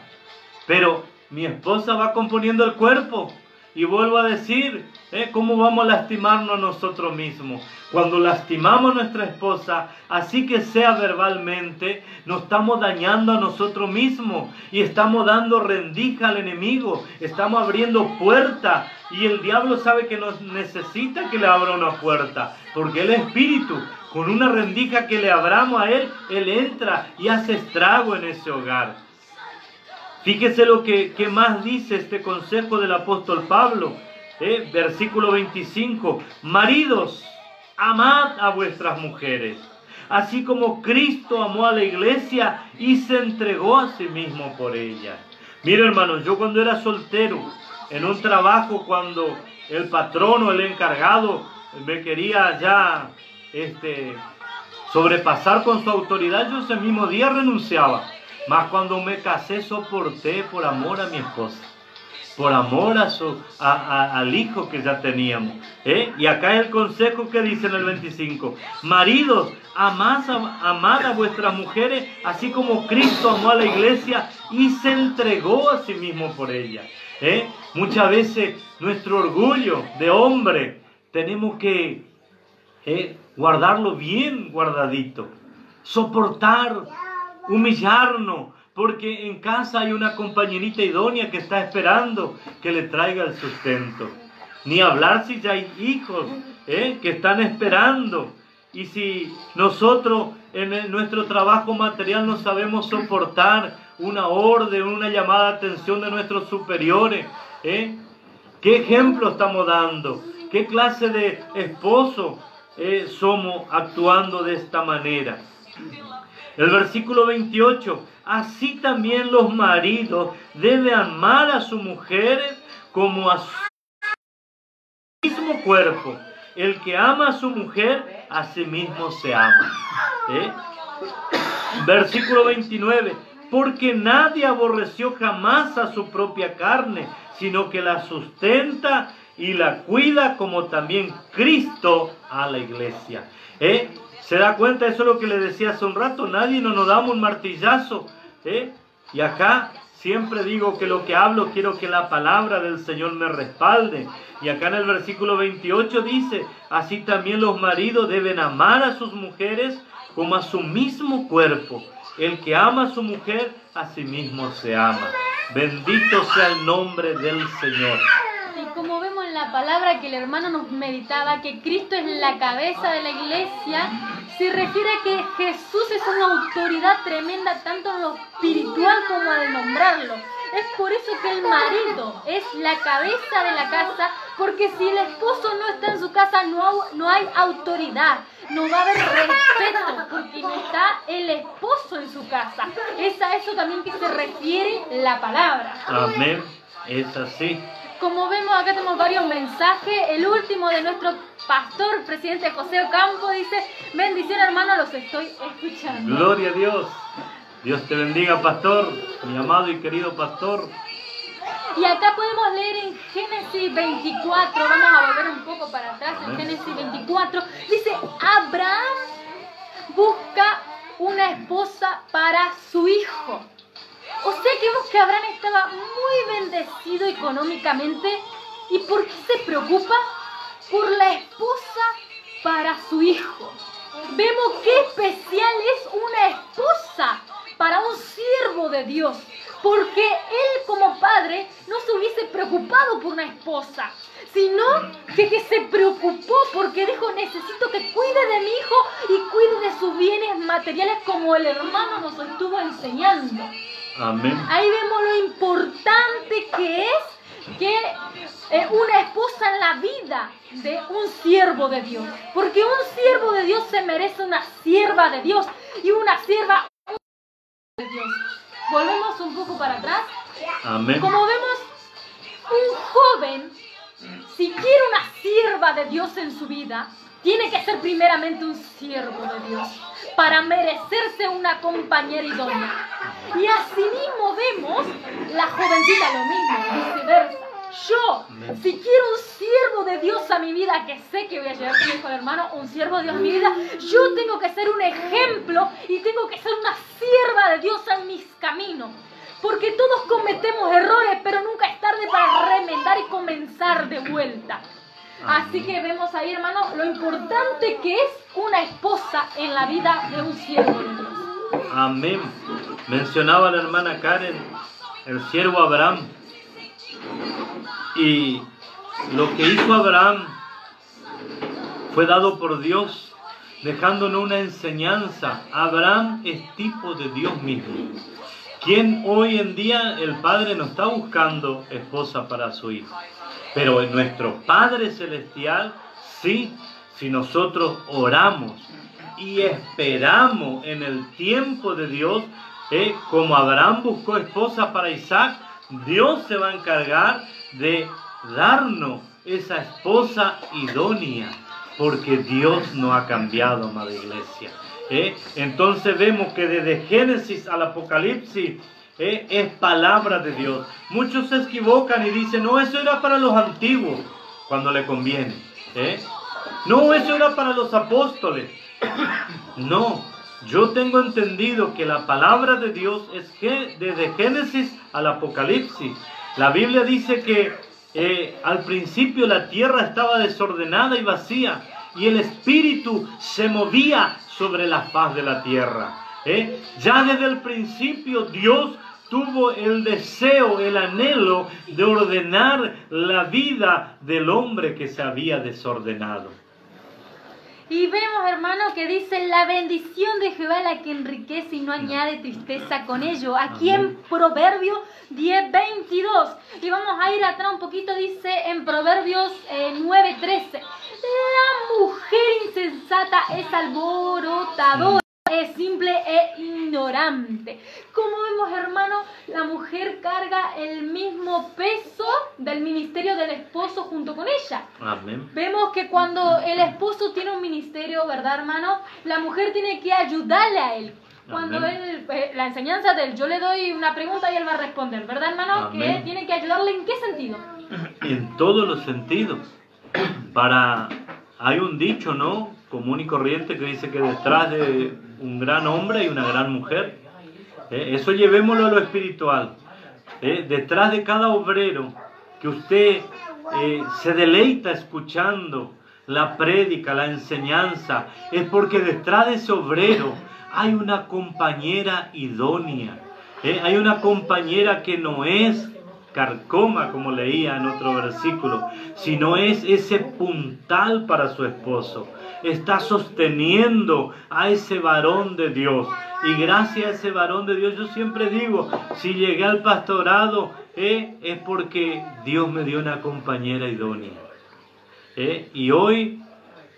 pero mi esposa va componiendo el cuerpo. Y vuelvo a decir, ¿cómo vamos a lastimarnos nosotros mismos? Cuando lastimamos a nuestra esposa, así que sea verbalmente, nos estamos dañando a nosotros mismos y estamos dando rendija al enemigo, estamos abriendo puerta, y el diablo sabe que nos necesita que le abra una puerta, porque el espíritu, con una rendija que le abramos a él entra y hace estrago en ese hogar. Fíjese lo que más dice este consejo del apóstol Pablo, versículo 25. Maridos, amad a vuestras mujeres, así como Cristo amó a la iglesia y se entregó a sí mismo por ella. Mira, hermanos, yo cuando era soltero, en un trabajo, cuando el patrón o el encargado me quería ya sobrepasar con su autoridad, yo ese mismo día renunciaba. Mas cuando me casé, soporté por amor a mi esposa, por amor al hijo que ya teníamos. Y acá es el consejo que dice en el 25. Maridos, amad a vuestras mujeres, así como Cristo amó a la iglesia y se entregó a sí mismo por ella. Muchas veces nuestro orgullo de hombre tenemos que guardarlo bien guardadito, soportar, humillarnos, porque en casa hay una compañerita idónea que está esperando que le traiga el sustento. Ni hablar si ya hay hijos que están esperando. Y si nosotros en nuestro trabajo material no sabemos soportar una orden, una llamada de atención de nuestros superiores, ¿qué ejemplo estamos dando? ¿Qué clase de esposo somos actuando de esta manera? El versículo 28, así también los maridos deben amar a sus mujeres como a su mismo cuerpo. El que ama a su mujer, a sí mismo se ama. Versículo 29, porque nadie aborreció jamás a su propia carne, sino que la sustenta y la cuida, como también Cristo a la iglesia. ¿Se da cuenta? Eso es lo que le decía hace un rato. Nadie nos damos un martillazo. Y acá siempre digo que lo que hablo, quiero que la palabra del Señor me respalde. Y acá en el versículo 28 dice, así también los maridos deben amar a sus mujeres como a su mismo cuerpo. El que ama a su mujer, a sí mismo se ama. Bendito sea el nombre del Señor. Y como vemos en la palabra que el hermano nos meditaba, que Cristo es la cabeza de la iglesia, se refiere a que Jesús es una autoridad tremenda tanto en lo espiritual como al nombrarlo. Es por eso que el marido es la cabeza de la casa, porque si el esposo no está en su casa no hay autoridad, no va a haber respeto, porque no está el esposo en su casa. Es a eso también que se refiere la palabra. Amén, es así. Como vemos acá tenemos varios mensajes. El último de nuestro pastor, presidente José Ocampo, dice: bendición hermano, los estoy escuchando. Gloria a Dios. Dios te bendiga, pastor, mi amado y querido pastor. Y acá podemos leer en Génesis 24, vamos a volver un poco para atrás, en Génesis 24, dice: Abraham busca una esposa para su hijo. O sea que vemos que Abraham estaba muy bendecido económicamente. ¿Y por qué se preocupa? Por la esposa para su hijo. Vemos qué especial es una esposa para un siervo de Dios. Porque él como padre no se hubiese preocupado por una esposa, sino que se preocupó porque dijo: necesito que cuide de mi hijo y cuide de sus bienes materiales, como el hermano nos estuvo enseñando. Amén. Ahí vemos lo importante que es que una esposa en la vida de un siervo de Dios. Porque un siervo de Dios se merece una sierva de Dios y una sierva de Dios. Volvemos un poco para atrás. Amén. Como vemos, un joven, si quiere una sierva de Dios en su vida, tiene que ser primeramente un siervo de Dios para merecerse una compañera idónea. Y asimismo vemos la jovencita lo mismo, viceversa. Yo, si quiero un siervo de Dios a mi vida, que sé que voy a llegar, como dijo el hermano, un siervo de Dios a mi vida, yo tengo que ser un ejemplo y tengo que ser una sierva de Dios en mis caminos. Porque todos cometemos errores, pero nunca es tarde para remendar y comenzar de vuelta. Así que vemos ahí, hermano, lo importante que es una esposa en la vida de un siervo de Dios. Amén. Mencionaba la hermana Karen el siervo Abraham. Y lo que hizo Abraham fue dado por Dios, dejándonos una enseñanza. Abraham es tipo de Dios mismo. Quien hoy en día el Padre no está buscando esposa para su hijo. Pero en nuestro Padre Celestial, sí, si nosotros oramos y esperamos en el tiempo de Dios, como Abraham buscó esposa para Isaac, Dios se va a encargar de darnos esa esposa idónea. porque Dios no ha cambiado, amada iglesia. Entonces vemos que desde Génesis al Apocalipsis es palabra de Dios. Muchos se equivocan y dicen, no, eso era para los antiguos, cuando le conviene. No, eso era para los apóstoles. No, yo tengo entendido que la palabra de Dios es que desde Génesis al Apocalipsis. La Biblia dice que al principio la tierra estaba desordenada y vacía, y el Espíritu se movía sobre la faz de la tierra. Ya desde el principio Dios tuvo el deseo, el anhelo de ordenar la vida del hombre que se había desordenado. Y vemos, hermano, que dice, la bendición de Jehová la que enriquece y no añade tristeza con ello. Aquí en Proverbios 10:22. Y vamos a ir atrás un poquito, dice en Proverbios 9:13. La mujer insensata es alborotadora, es simple e ignorante. Como vemos, hermano, la mujer carga el mismo peso del ministerio del esposo junto con ella. Amén. Vemos que cuando el esposo tiene un ministerio, ¿verdad, hermano? La mujer tiene que ayudarle a él. Cuando él, la enseñanza de él, yo le doy una pregunta y él va a responder, ¿verdad, hermano? Amén. Que tiene que ayudarle, ¿en qué sentido? En todos los sentidos. Hay un dicho, ¿no?, común y corriente, que dice que detrás de un gran hombre hay una gran mujer. Eso llevémoslo a lo espiritual. Detrás de cada obrero que usted se deleita escuchando la prédica, la enseñanza, es porque detrás de ese obrero hay una compañera idónea. Hay una compañera que no es carcoma, como leía en otro versículo, sino es ese puntal para su esposo. Está sosteniendo a ese varón de Dios. Y gracias a ese varón de Dios, yo siempre digo, si llegué al pastorado, es porque Dios me dio una compañera idónea. Y hoy,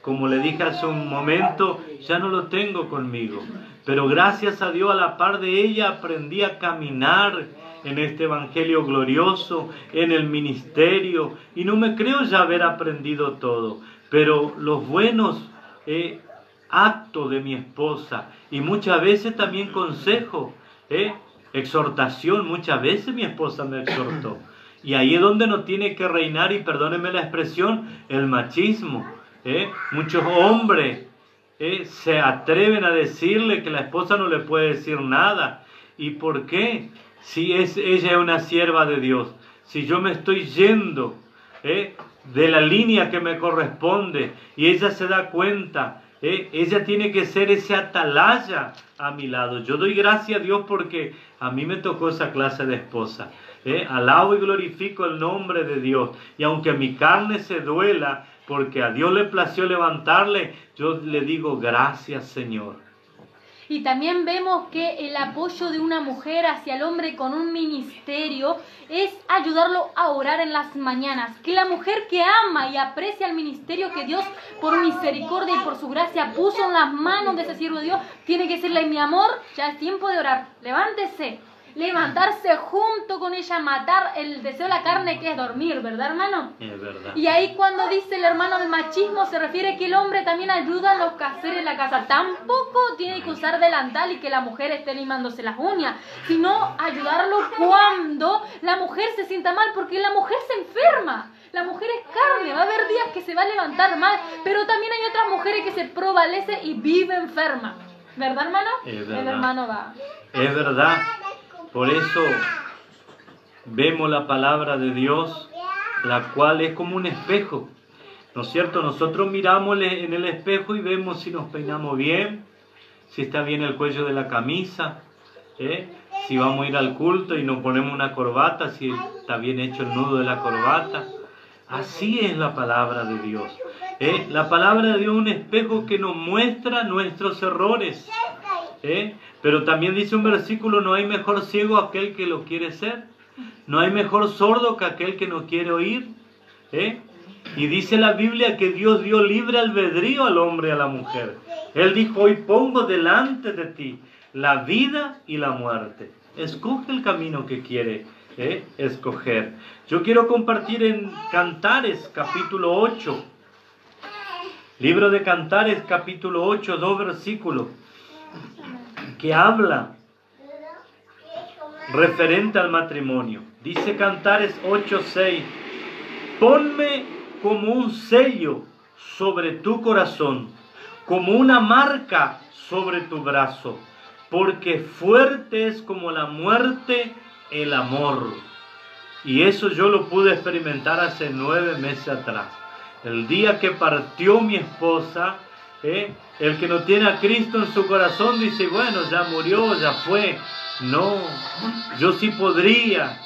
como le dije hace un momento, ya no lo tengo conmigo. Pero gracias a Dios, a la par de ella, aprendí a caminar en este evangelio glorioso, en el ministerio. Y no me creo ya haber aprendido todo, pero los buenos actos de mi esposa, y muchas veces también consejo, exhortación, muchas veces mi esposa me exhortó. Y ahí es donde no tiene que reinar, y perdónenme la expresión, el machismo. Muchos hombres se atreven a decirle que la esposa no le puede decir nada. ¿Y por qué? Si ella es una sierva de Dios, si yo me estoy yendo de la línea que me corresponde y ella se da cuenta, ella tiene que ser ese atalaya a mi lado. Yo doy gracias a Dios porque a mí me tocó esa clase de esposa. Alabo y glorifico el nombre de Dios, y aunque mi carne se duela porque a Dios le plació levantarle, yo le digo gracias, Señor. Y también vemos que el apoyo de una mujer hacia el hombre con un ministerio es ayudarlo a orar en las mañanas. Que la mujer que ama y aprecia el ministerio que Dios por misericordia y por su gracia puso en las manos de ese siervo de Dios, tiene que decirle, mi amor, ya es tiempo de orar, levántese. Levantarse junto con ella, matar el deseo de la carne, que es dormir, ¿verdad, hermano? Es verdad. Y ahí cuando dice el hermano el machismo, se refiere que el hombre también ayuda a los quehaceres en la casa. Tampoco tiene que usar delantal y que la mujer esté limándose las uñas, sino ayudarlo cuando la mujer se sienta mal, porque la mujer se enferma. La mujer es carne, va a haber días que se va a levantar mal, pero también hay otras mujeres que se prevalece y vive enferma. ¿Verdad, hermano? Es verdad. El hermano va. Es verdad. Por eso vemos la palabra de Dios, la cual es como un espejo, ¿no es cierto? Nosotros miramos en el espejo y vemos si nos peinamos bien, si está bien el cuello de la camisa, si vamos a ir al culto y nos ponemos una corbata, si está bien hecho el nudo de la corbata. Así es la palabra de Dios. La palabra de Dios es un espejo que nos muestra nuestros errores. Pero también dice un versículo, no hay mejor ciego aquel que lo quiere ser, no hay mejor sordo que aquel que no quiere oír. Y dice la Biblia que Dios dio libre albedrío al hombre y a la mujer. Él dijo, hoy pongo delante de ti la vida y la muerte. Escoge el camino que quiere escoger. Yo quiero compartir en Cantares capítulo 8. Libro de Cantares, capítulo 8, 2 versículos, que habla referente al matrimonio. Dice Cantares 8, 6, ponme como un sello sobre tu corazón, como una marca sobre tu brazo, porque fuerte es como la muerte el amor. Y eso yo lo pude experimentar hace 9 meses atrás. El día que partió mi esposa, el que no tiene a Cristo en su corazón dice, bueno, ya murió, ya fue. No, yo sí podría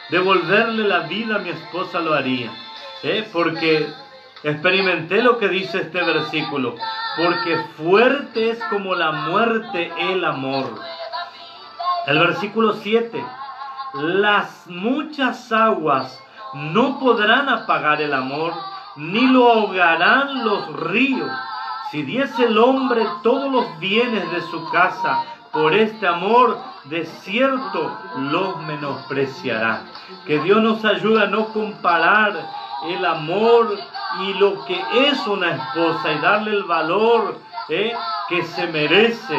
devolverle la vida a mi esposa, lo haría. Porque experimenté lo que dice este versículo, porque fuerte es como la muerte el amor. El versículo 7, las muchas aguas no podrán apagar el amor, ni lo ahogarán los ríos. Si diese el hombre todos los bienes de su casa, por este amor, de cierto los menospreciará. Que Dios nos ayude a no comparar el amor y lo que es una esposa y darle el valor que se merece,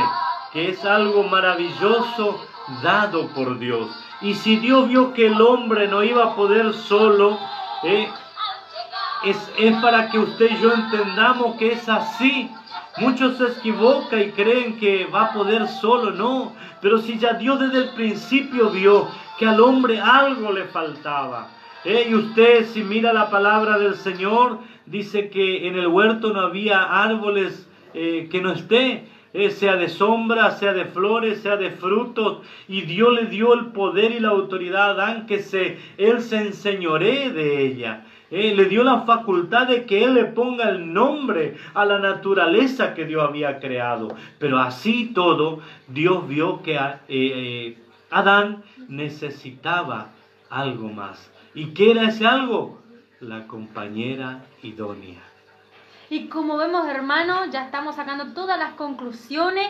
que es algo maravilloso dado por Dios. Y si Dios vio que el hombre no iba a poder solo, es para que usted y yo entendamos que es así. Muchos se equivocan y creen que va a poder solo, no. Pero si ya Dios desde el principio vio que al hombre algo le faltaba. Y usted, si mira la palabra del Señor, dice que en el huerto no había árboles que no esté, sea de sombra, sea de flores, sea de frutos. Y Dios le dio el poder y la autoridad a Adán que él se enseñoree de ella. Le dio la facultad de que él le ponga el nombre a la naturaleza que Dios había creado. Pero así todo, Dios vio que Adán necesitaba algo más. ¿Y qué era ese algo? La compañera idónea. Y como vemos, hermanos, ya estamos sacando todas las conclusiones.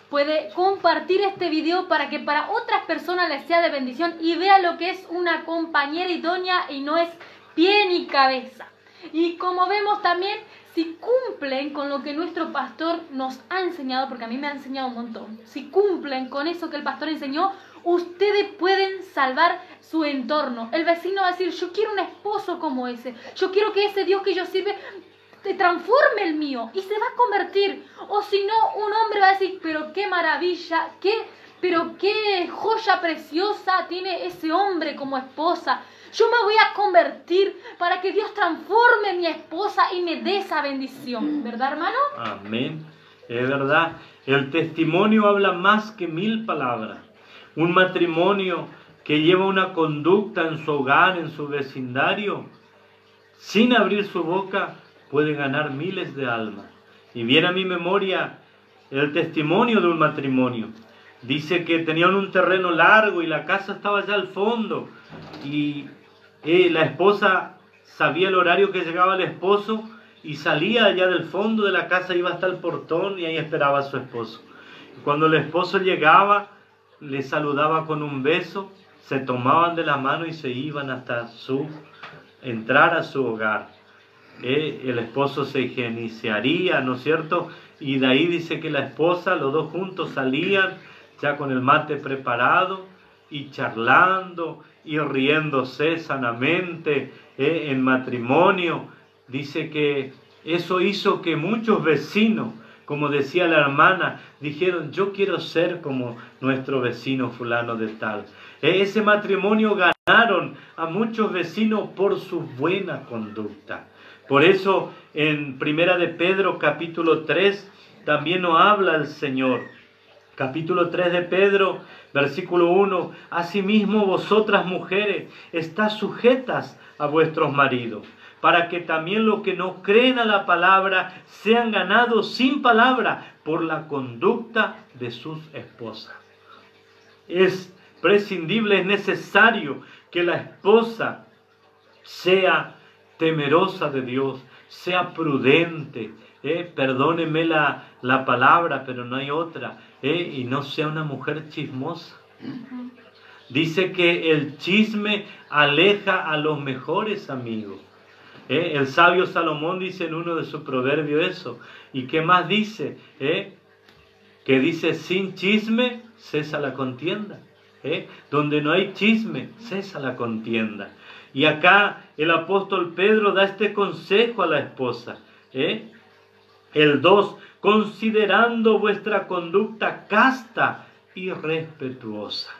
Puede compartir este video para que para otras personas les sea de bendición y vea lo que es una compañera idónea y no es pie ni cabeza. Y como vemos también, si cumplen con lo que nuestro pastor nos ha enseñado, porque a mí me ha enseñado un montón, si cumplen con eso que el pastor enseñó, ustedes pueden salvar su entorno. El vecino va a decir, yo quiero un esposo como ese, yo quiero que ese Dios que yo sirve te transforme el mío y se va a convertir. O si no, un hombre va a decir, pero qué maravilla, pero qué joya preciosa tiene ese hombre como esposa. Yo me voy a convertir para que Dios transforme mi esposa y me dé esa bendición. ¿Verdad, hermano? Amén. Es verdad. El testimonio habla más que 1000 palabras. Un matrimonio que lleva una conducta en su hogar, en su vecindario, sin abrir su boca, puede ganar miles de almas. Y viene a mi memoria el testimonio de un matrimonio. Dice que tenían un terreno largo y la casa estaba allá al fondo. Y la esposa sabía el horario que llegaba el esposo y salía allá del fondo de la casa, iba hasta el portón y ahí esperaba a su esposo. Y cuando el esposo llegaba, le saludaba con un beso, se tomaban de la mano y se iban hasta entrar a su hogar. El esposo se higienizaría, ¿no es cierto? Y de ahí dice que la esposa, los dos juntos salían ya con el mate preparado y charlando y riéndose sanamente en matrimonio. Dice que eso hizo que muchos vecinos, como decía la hermana, dijeron, yo quiero ser como nuestro vecino fulano de tal. Ese matrimonio ganaron a muchos vecinos por su buena conducta. Por eso en Primera de Pedro capítulo 3 también nos habla el Señor. Capítulo 3 de Pedro, versículo 1. Asimismo vosotras mujeres, estás sujetas a vuestros maridos, para que también los que no creen a la palabra sean ganados sin palabra por la conducta de sus esposas. Es prescindible, es necesario que la esposa sea temerosa de Dios, sea prudente, perdóneme la palabra, pero no hay otra, y no sea una mujer chismosa. Dice que el chisme aleja a los mejores amigos. El sabio Salomón dice en uno de sus proverbios eso. ¿Y qué más dice? Que dice, sin chisme cesa la contienda. Donde no hay chisme, cesa la contienda. Y acá el apóstol Pedro da este consejo a la esposa. El 2, considerando vuestra conducta casta y respetuosa.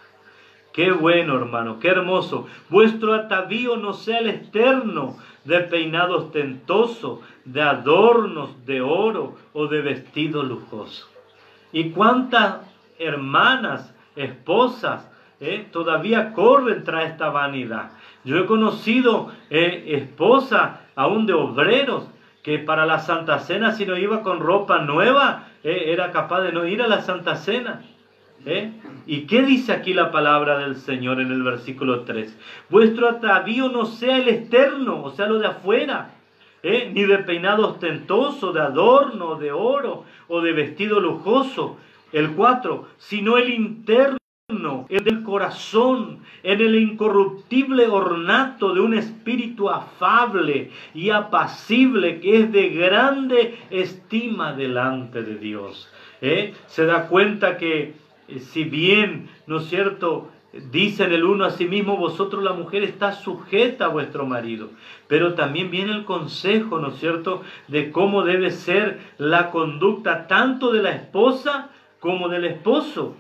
Qué bueno, hermano, qué hermoso. Vuestro atavío no sea el externo, de peinado ostentoso, de adornos de oro o de vestido lujoso. ¿Y cuántas hermanas, esposas, todavía corren tras esta vanidad? Yo he conocido esposas aún de obreros que para la Santa Cena, si no iba con ropa nueva, era capaz de no ir a la Santa Cena. ¿Y qué dice aquí la palabra del Señor en el versículo 3? Vuestro atavío no sea el externo, o sea, lo de afuera, ni de peinado ostentoso, de adorno, de oro o de vestido lujoso. El 4, sino el interno, el del corazón, en el incorruptible ornato de un espíritu afable y apacible, que es de grande estima delante de Dios. Se da cuenta que si bien, ¿no es cierto?, dicen el uno a sí mismo, vosotros la mujer está sujeta a vuestro marido, pero también viene el consejo, ¿no es cierto?, de cómo debe ser la conducta tanto de la esposa como del esposo.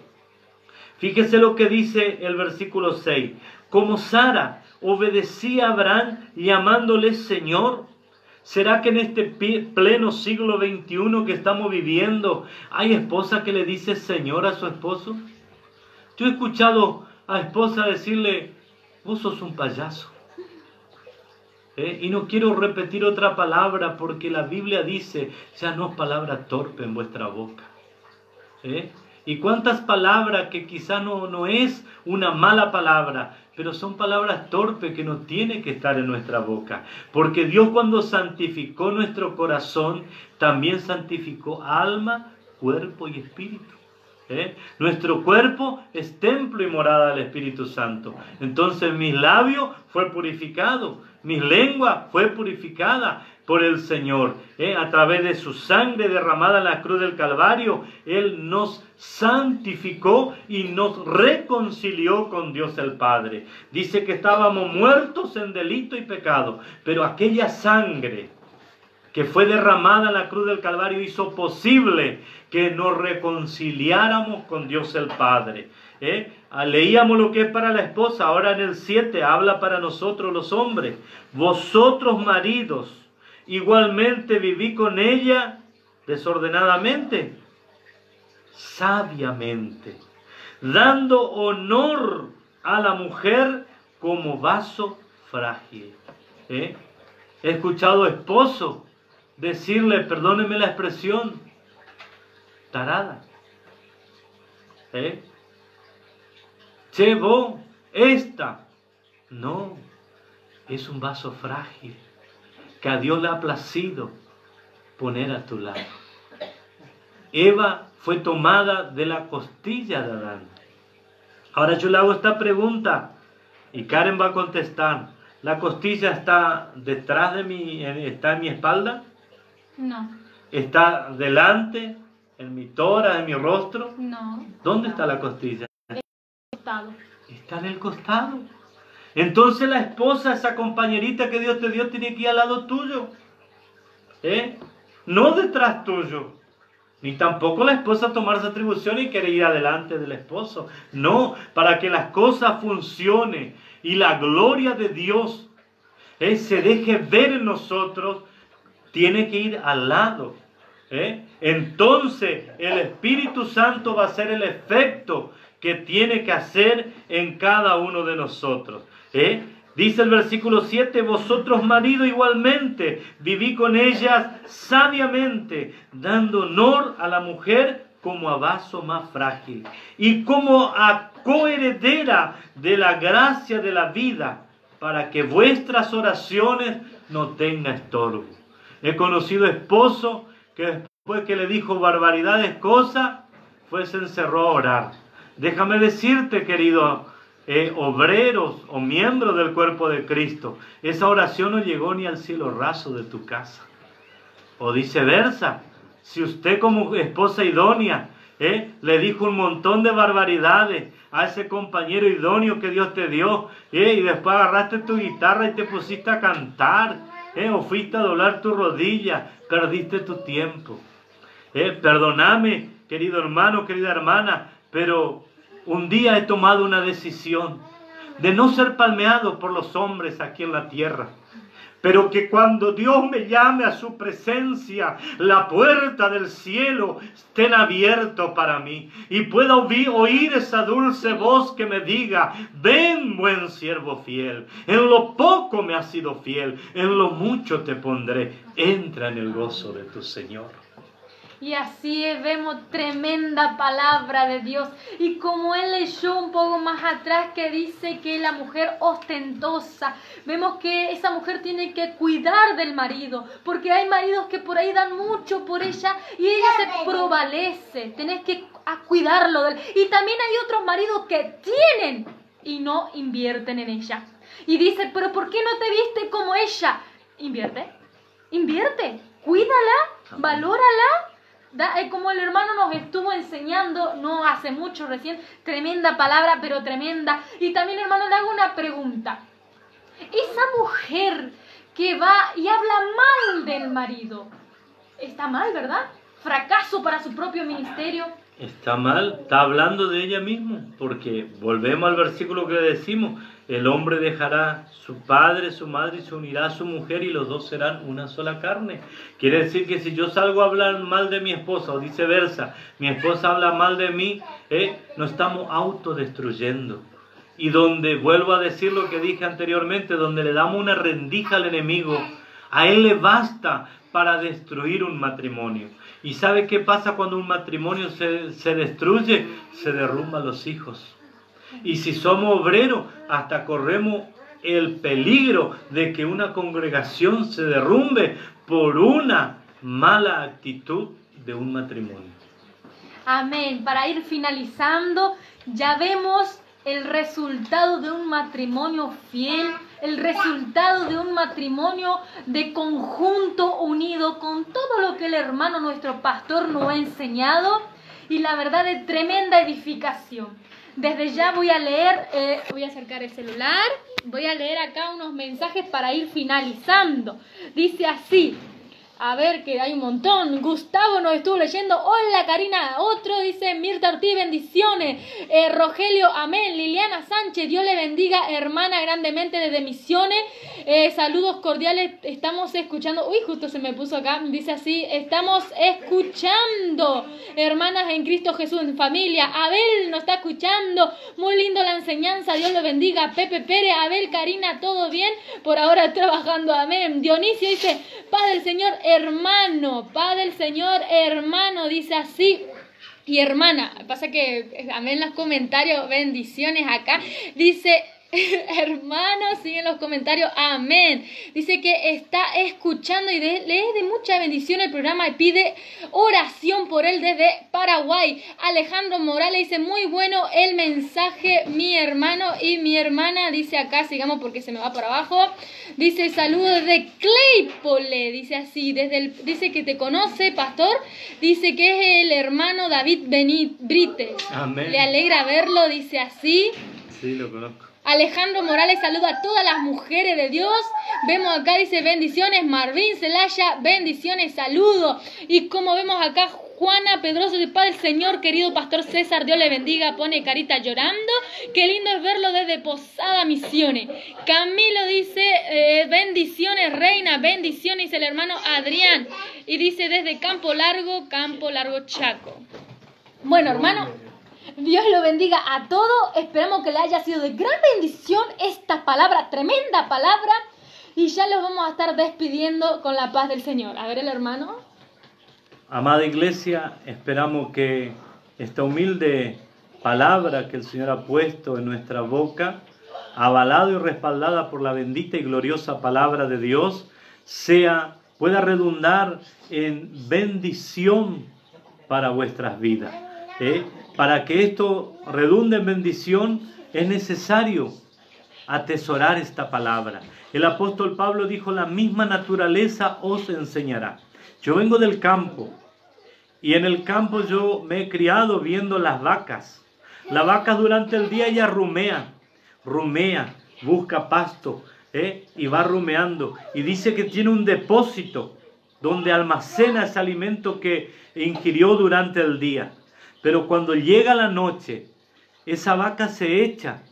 Fíjese lo que dice el versículo 6. Como Sara obedecía a Abraham llamándole Señor. ¿Será que en este pleno siglo XXI que estamos viviendo hay esposa que le dice Señor a su esposo? Yo he escuchado a esposa decirle, vos sos un payaso. Y no quiero repetir otra palabra porque la Biblia dice, ya no es palabra torpe en vuestra boca. Y cuántas palabras que quizá no es una mala palabra, pero son palabras torpes que no tienen que estar en nuestra boca. Porque Dios, cuando santificó nuestro corazón, también santificó alma, cuerpo y espíritu. Nuestro cuerpo es templo y morada del Espíritu Santo. Entonces mis labios fue purificado, mi lengua fue purificada por el Señor. A través de su sangre derramada en la cruz del Calvario, Él nos santificó y nos reconcilió con Dios el Padre. Dice que estábamos muertos en delito y pecado, pero aquella sangre que fue derramada en la cruz del Calvario hizo posible que nos reconciliáramos con Dios el Padre. Leíamos lo que es para la esposa, ahora en el 7 habla para nosotros los hombres. Vosotros maridos, igualmente viví con ella desordenadamente, sabiamente, dando honor a la mujer como vaso frágil. He escuchado esposo decirle, perdóneme la expresión, tarada. Che, vos, esta. No, es un vaso frágil que a Dios le ha placido poner a tu lado. Eva fue tomada de la costilla de Adán. Ahora yo le hago esta pregunta y Karen va a contestar. ¿La costilla está detrás de mí, está en mi espalda? No. ¿Está delante, en mi tórax, en mi rostro? No. ¿Dónde está la costilla? Costado. Está en el costado. Entonces la esposa, esa compañerita que Dios te dio, tiene que ir al lado tuyo. No detrás tuyo. Ni tampoco la esposa tomarse atribución y querer ir adelante del esposo. No, para que las cosas funcionen y la gloria de Dios se deje ver en nosotros, tiene que ir al lado. Entonces el Espíritu Santo va a hacer el efecto que tiene que hacer en cada uno de nosotros. Dice el versículo 7, vosotros marido igualmente, viví con ellas sabiamente, dando honor a la mujer como a vaso más frágil y como a coheredera de la gracia de la vida, para que vuestras oraciones no tengan estorbo. He conocido esposo que después que le dijo barbaridades cosas, se encerró a orar. Déjame decirte, querido obreros o miembros del cuerpo de Cristo, esa oración no llegó ni al cielo raso de tu casa. O viceversa, si usted como esposa idónea le dijo un montón de barbaridades a ese compañero idóneo que Dios te dio, y después agarraste tu guitarra y te pusiste a cantar, o fuiste a doblar tu rodilla, perdiste tu tiempo. Perdóname, querido hermano, querida hermana, pero un día he tomado una decisión de no ser palmeado por los hombres aquí en la tierra, pero que cuando Dios me llame a su presencia, la puerta del cielo estén abierto para mí y pueda oír esa dulce voz que me diga: ven, buen siervo fiel, en lo poco me has sido fiel, en lo mucho te pondré, entra en el gozo de tu Señor. Y así vemos tremenda palabra de Dios. Y como él leyó un poco más atrás que dice que la mujer ostentosa, vemos que esa mujer tiene que cuidar del marido, porque hay maridos que por ahí dan mucho por ella y ella se prevalece. Tenés que cuidarlo de él. Y también hay otros maridos que tienen y no invierten en ella. Y dice: pero ¿por qué no te viste como ella? Invierte, cuídala, valórala. Como el hermano nos estuvo enseñando no hace mucho recién, tremenda palabra, pero tremenda. Y también, hermano, le hago una pregunta. Esa mujer que va y habla mal del marido, está mal, ¿verdad? Fracaso para su propio ministerio. Está mal, está hablando de ella misma, porque volvemos al versículo que decimos: el hombre dejará su padre, su madre y se unirá a su mujer y los dos serán una sola carne. Quiere decir que si yo salgo a hablar mal de mi esposa o viceversa, mi esposa habla mal de mí, nos estamos autodestruyendo. Y donde, vuelvo a decir lo que dije anteriormente, donde le damos una rendija al enemigo, a él le basta para destruir un matrimonio. ¿Y sabe qué pasa cuando un matrimonio se destruye? Se derrumban los hijos. Y si somos obreros, hasta corremos el peligro de que una congregación se derrumbe por una mala actitud de un matrimonio. Amén. Para ir finalizando, ya vemos el resultado de un matrimonio fiel, el resultado de un matrimonio de conjunto unido con todo lo que el hermano, nuestro pastor, nos ha enseñado, y la verdad de tremenda edificación. Desde ya voy a leer, voy a acercar el celular, voy a leer acá unos mensajes para ir finalizando. Dice así, a ver que hay un montón. Gustavo nos estuvo leyendo. Hola Karina. Otro dice: Mirta Ortiz, bendiciones. Rogelio, amén. Liliana Sánchez, Dios le bendiga, hermana, grandemente desde Misiones. Saludos cordiales, estamos escuchando. Uy, justo se me puso acá. Dice así: estamos escuchando, hermanas en Cristo Jesús, en familia. Abel nos está escuchando. Muy lindo la enseñanza, Dios lo bendiga. Pepe Pérez, Abel, Karina, todo bien. Por ahora trabajando, amén. Dionisio dice: paz del Señor, hermano, paz del Señor, hermano, dice así. Y hermana, pasa que amén los comentarios, bendiciones acá. Dice: hermanos, siguen los comentarios, amén. Dice que está escuchando y le es de mucha bendición el programa y pide oración por él desde Paraguay. Alejandro Morales dice: muy bueno el mensaje, mi hermano y mi hermana. Dice acá, sigamos porque se me va por abajo. Dice: saludos desde Claypole, dice así, dice que te conoce, pastor. Dice que es el hermano David Brites. Amén. Le alegra verlo, dice así. Sí, lo conozco. Alejandro Morales saluda a todas las mujeres de Dios. Vemos acá, dice: bendiciones. Marvin Celaya, bendiciones, saludo. Y como vemos acá, Juana Pedroso, de Padre Señor, querido pastor César, Dios le bendiga, pone carita llorando. Qué lindo es verlo desde Posada Misiones. Camilo dice: bendiciones, reina, bendiciones, dice el hermano Adrián. Y dice: desde Campo Largo, Chaco. Bueno, hermano, Dios lo bendiga a todos. Esperamos que le haya sido de gran bendición esta palabra, tremenda palabra. Y ya los vamos a estar despidiendo con la paz del Señor. A ver, el hermano. Amada iglesia, esperamos que esta humilde palabra que el Señor ha puesto en nuestra boca, avalado y respaldada por la bendita y gloriosa palabra de Dios, pueda redundar en bendición para vuestras vidas. Para que esto redunde en bendición, es necesario atesorar esta palabra. El apóstol Pablo dijo, la misma naturaleza os enseñará. Yo vengo del campo y en el campo yo me he criado viendo las vacas. La vaca durante el día ella rumea, busca pasto y va rumeando. Y dice que tiene un depósito donde almacena ese alimento que ingirió durante el día. Pero cuando llega la noche, esa vaca se echa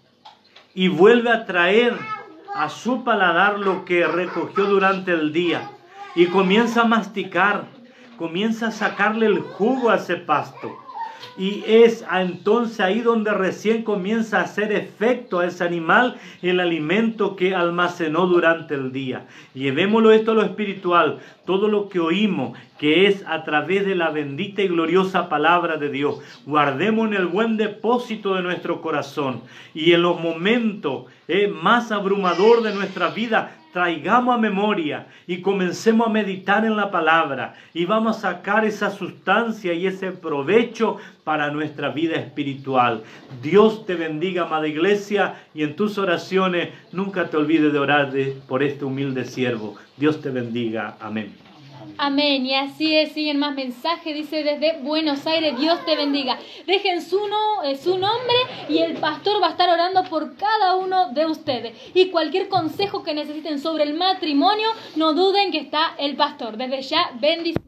y vuelve a traer a su paladar lo que recogió durante el día. Y comienza a masticar, comienza a sacarle el jugo a ese pasto. Y es entonces ahí donde recién comienza a hacer efecto a ese animal el alimento que almacenó durante el día. Llevémoslo esto a lo espiritual, todo lo que oímos, que es a través de la bendita y gloriosa palabra de Dios. Guardemos en el buen depósito de nuestro corazón y en los momentos más abrumador de nuestra vida, traigamos a memoria y comencemos a meditar en la palabra y vamos a sacar esa sustancia y ese provecho para nuestra vida espiritual. Dios te bendiga, amada iglesia, y en tus oraciones nunca te olvides de orar por este humilde siervo. Dios te bendiga. Amén. Amén, y así es, siguen más mensajes, dice desde Buenos Aires, Dios te bendiga. Dejen su nombre y el pastor va a estar orando por cada uno de ustedes. Y cualquier consejo que necesiten sobre el matrimonio, no duden que está el pastor. Desde ya, bendiciones.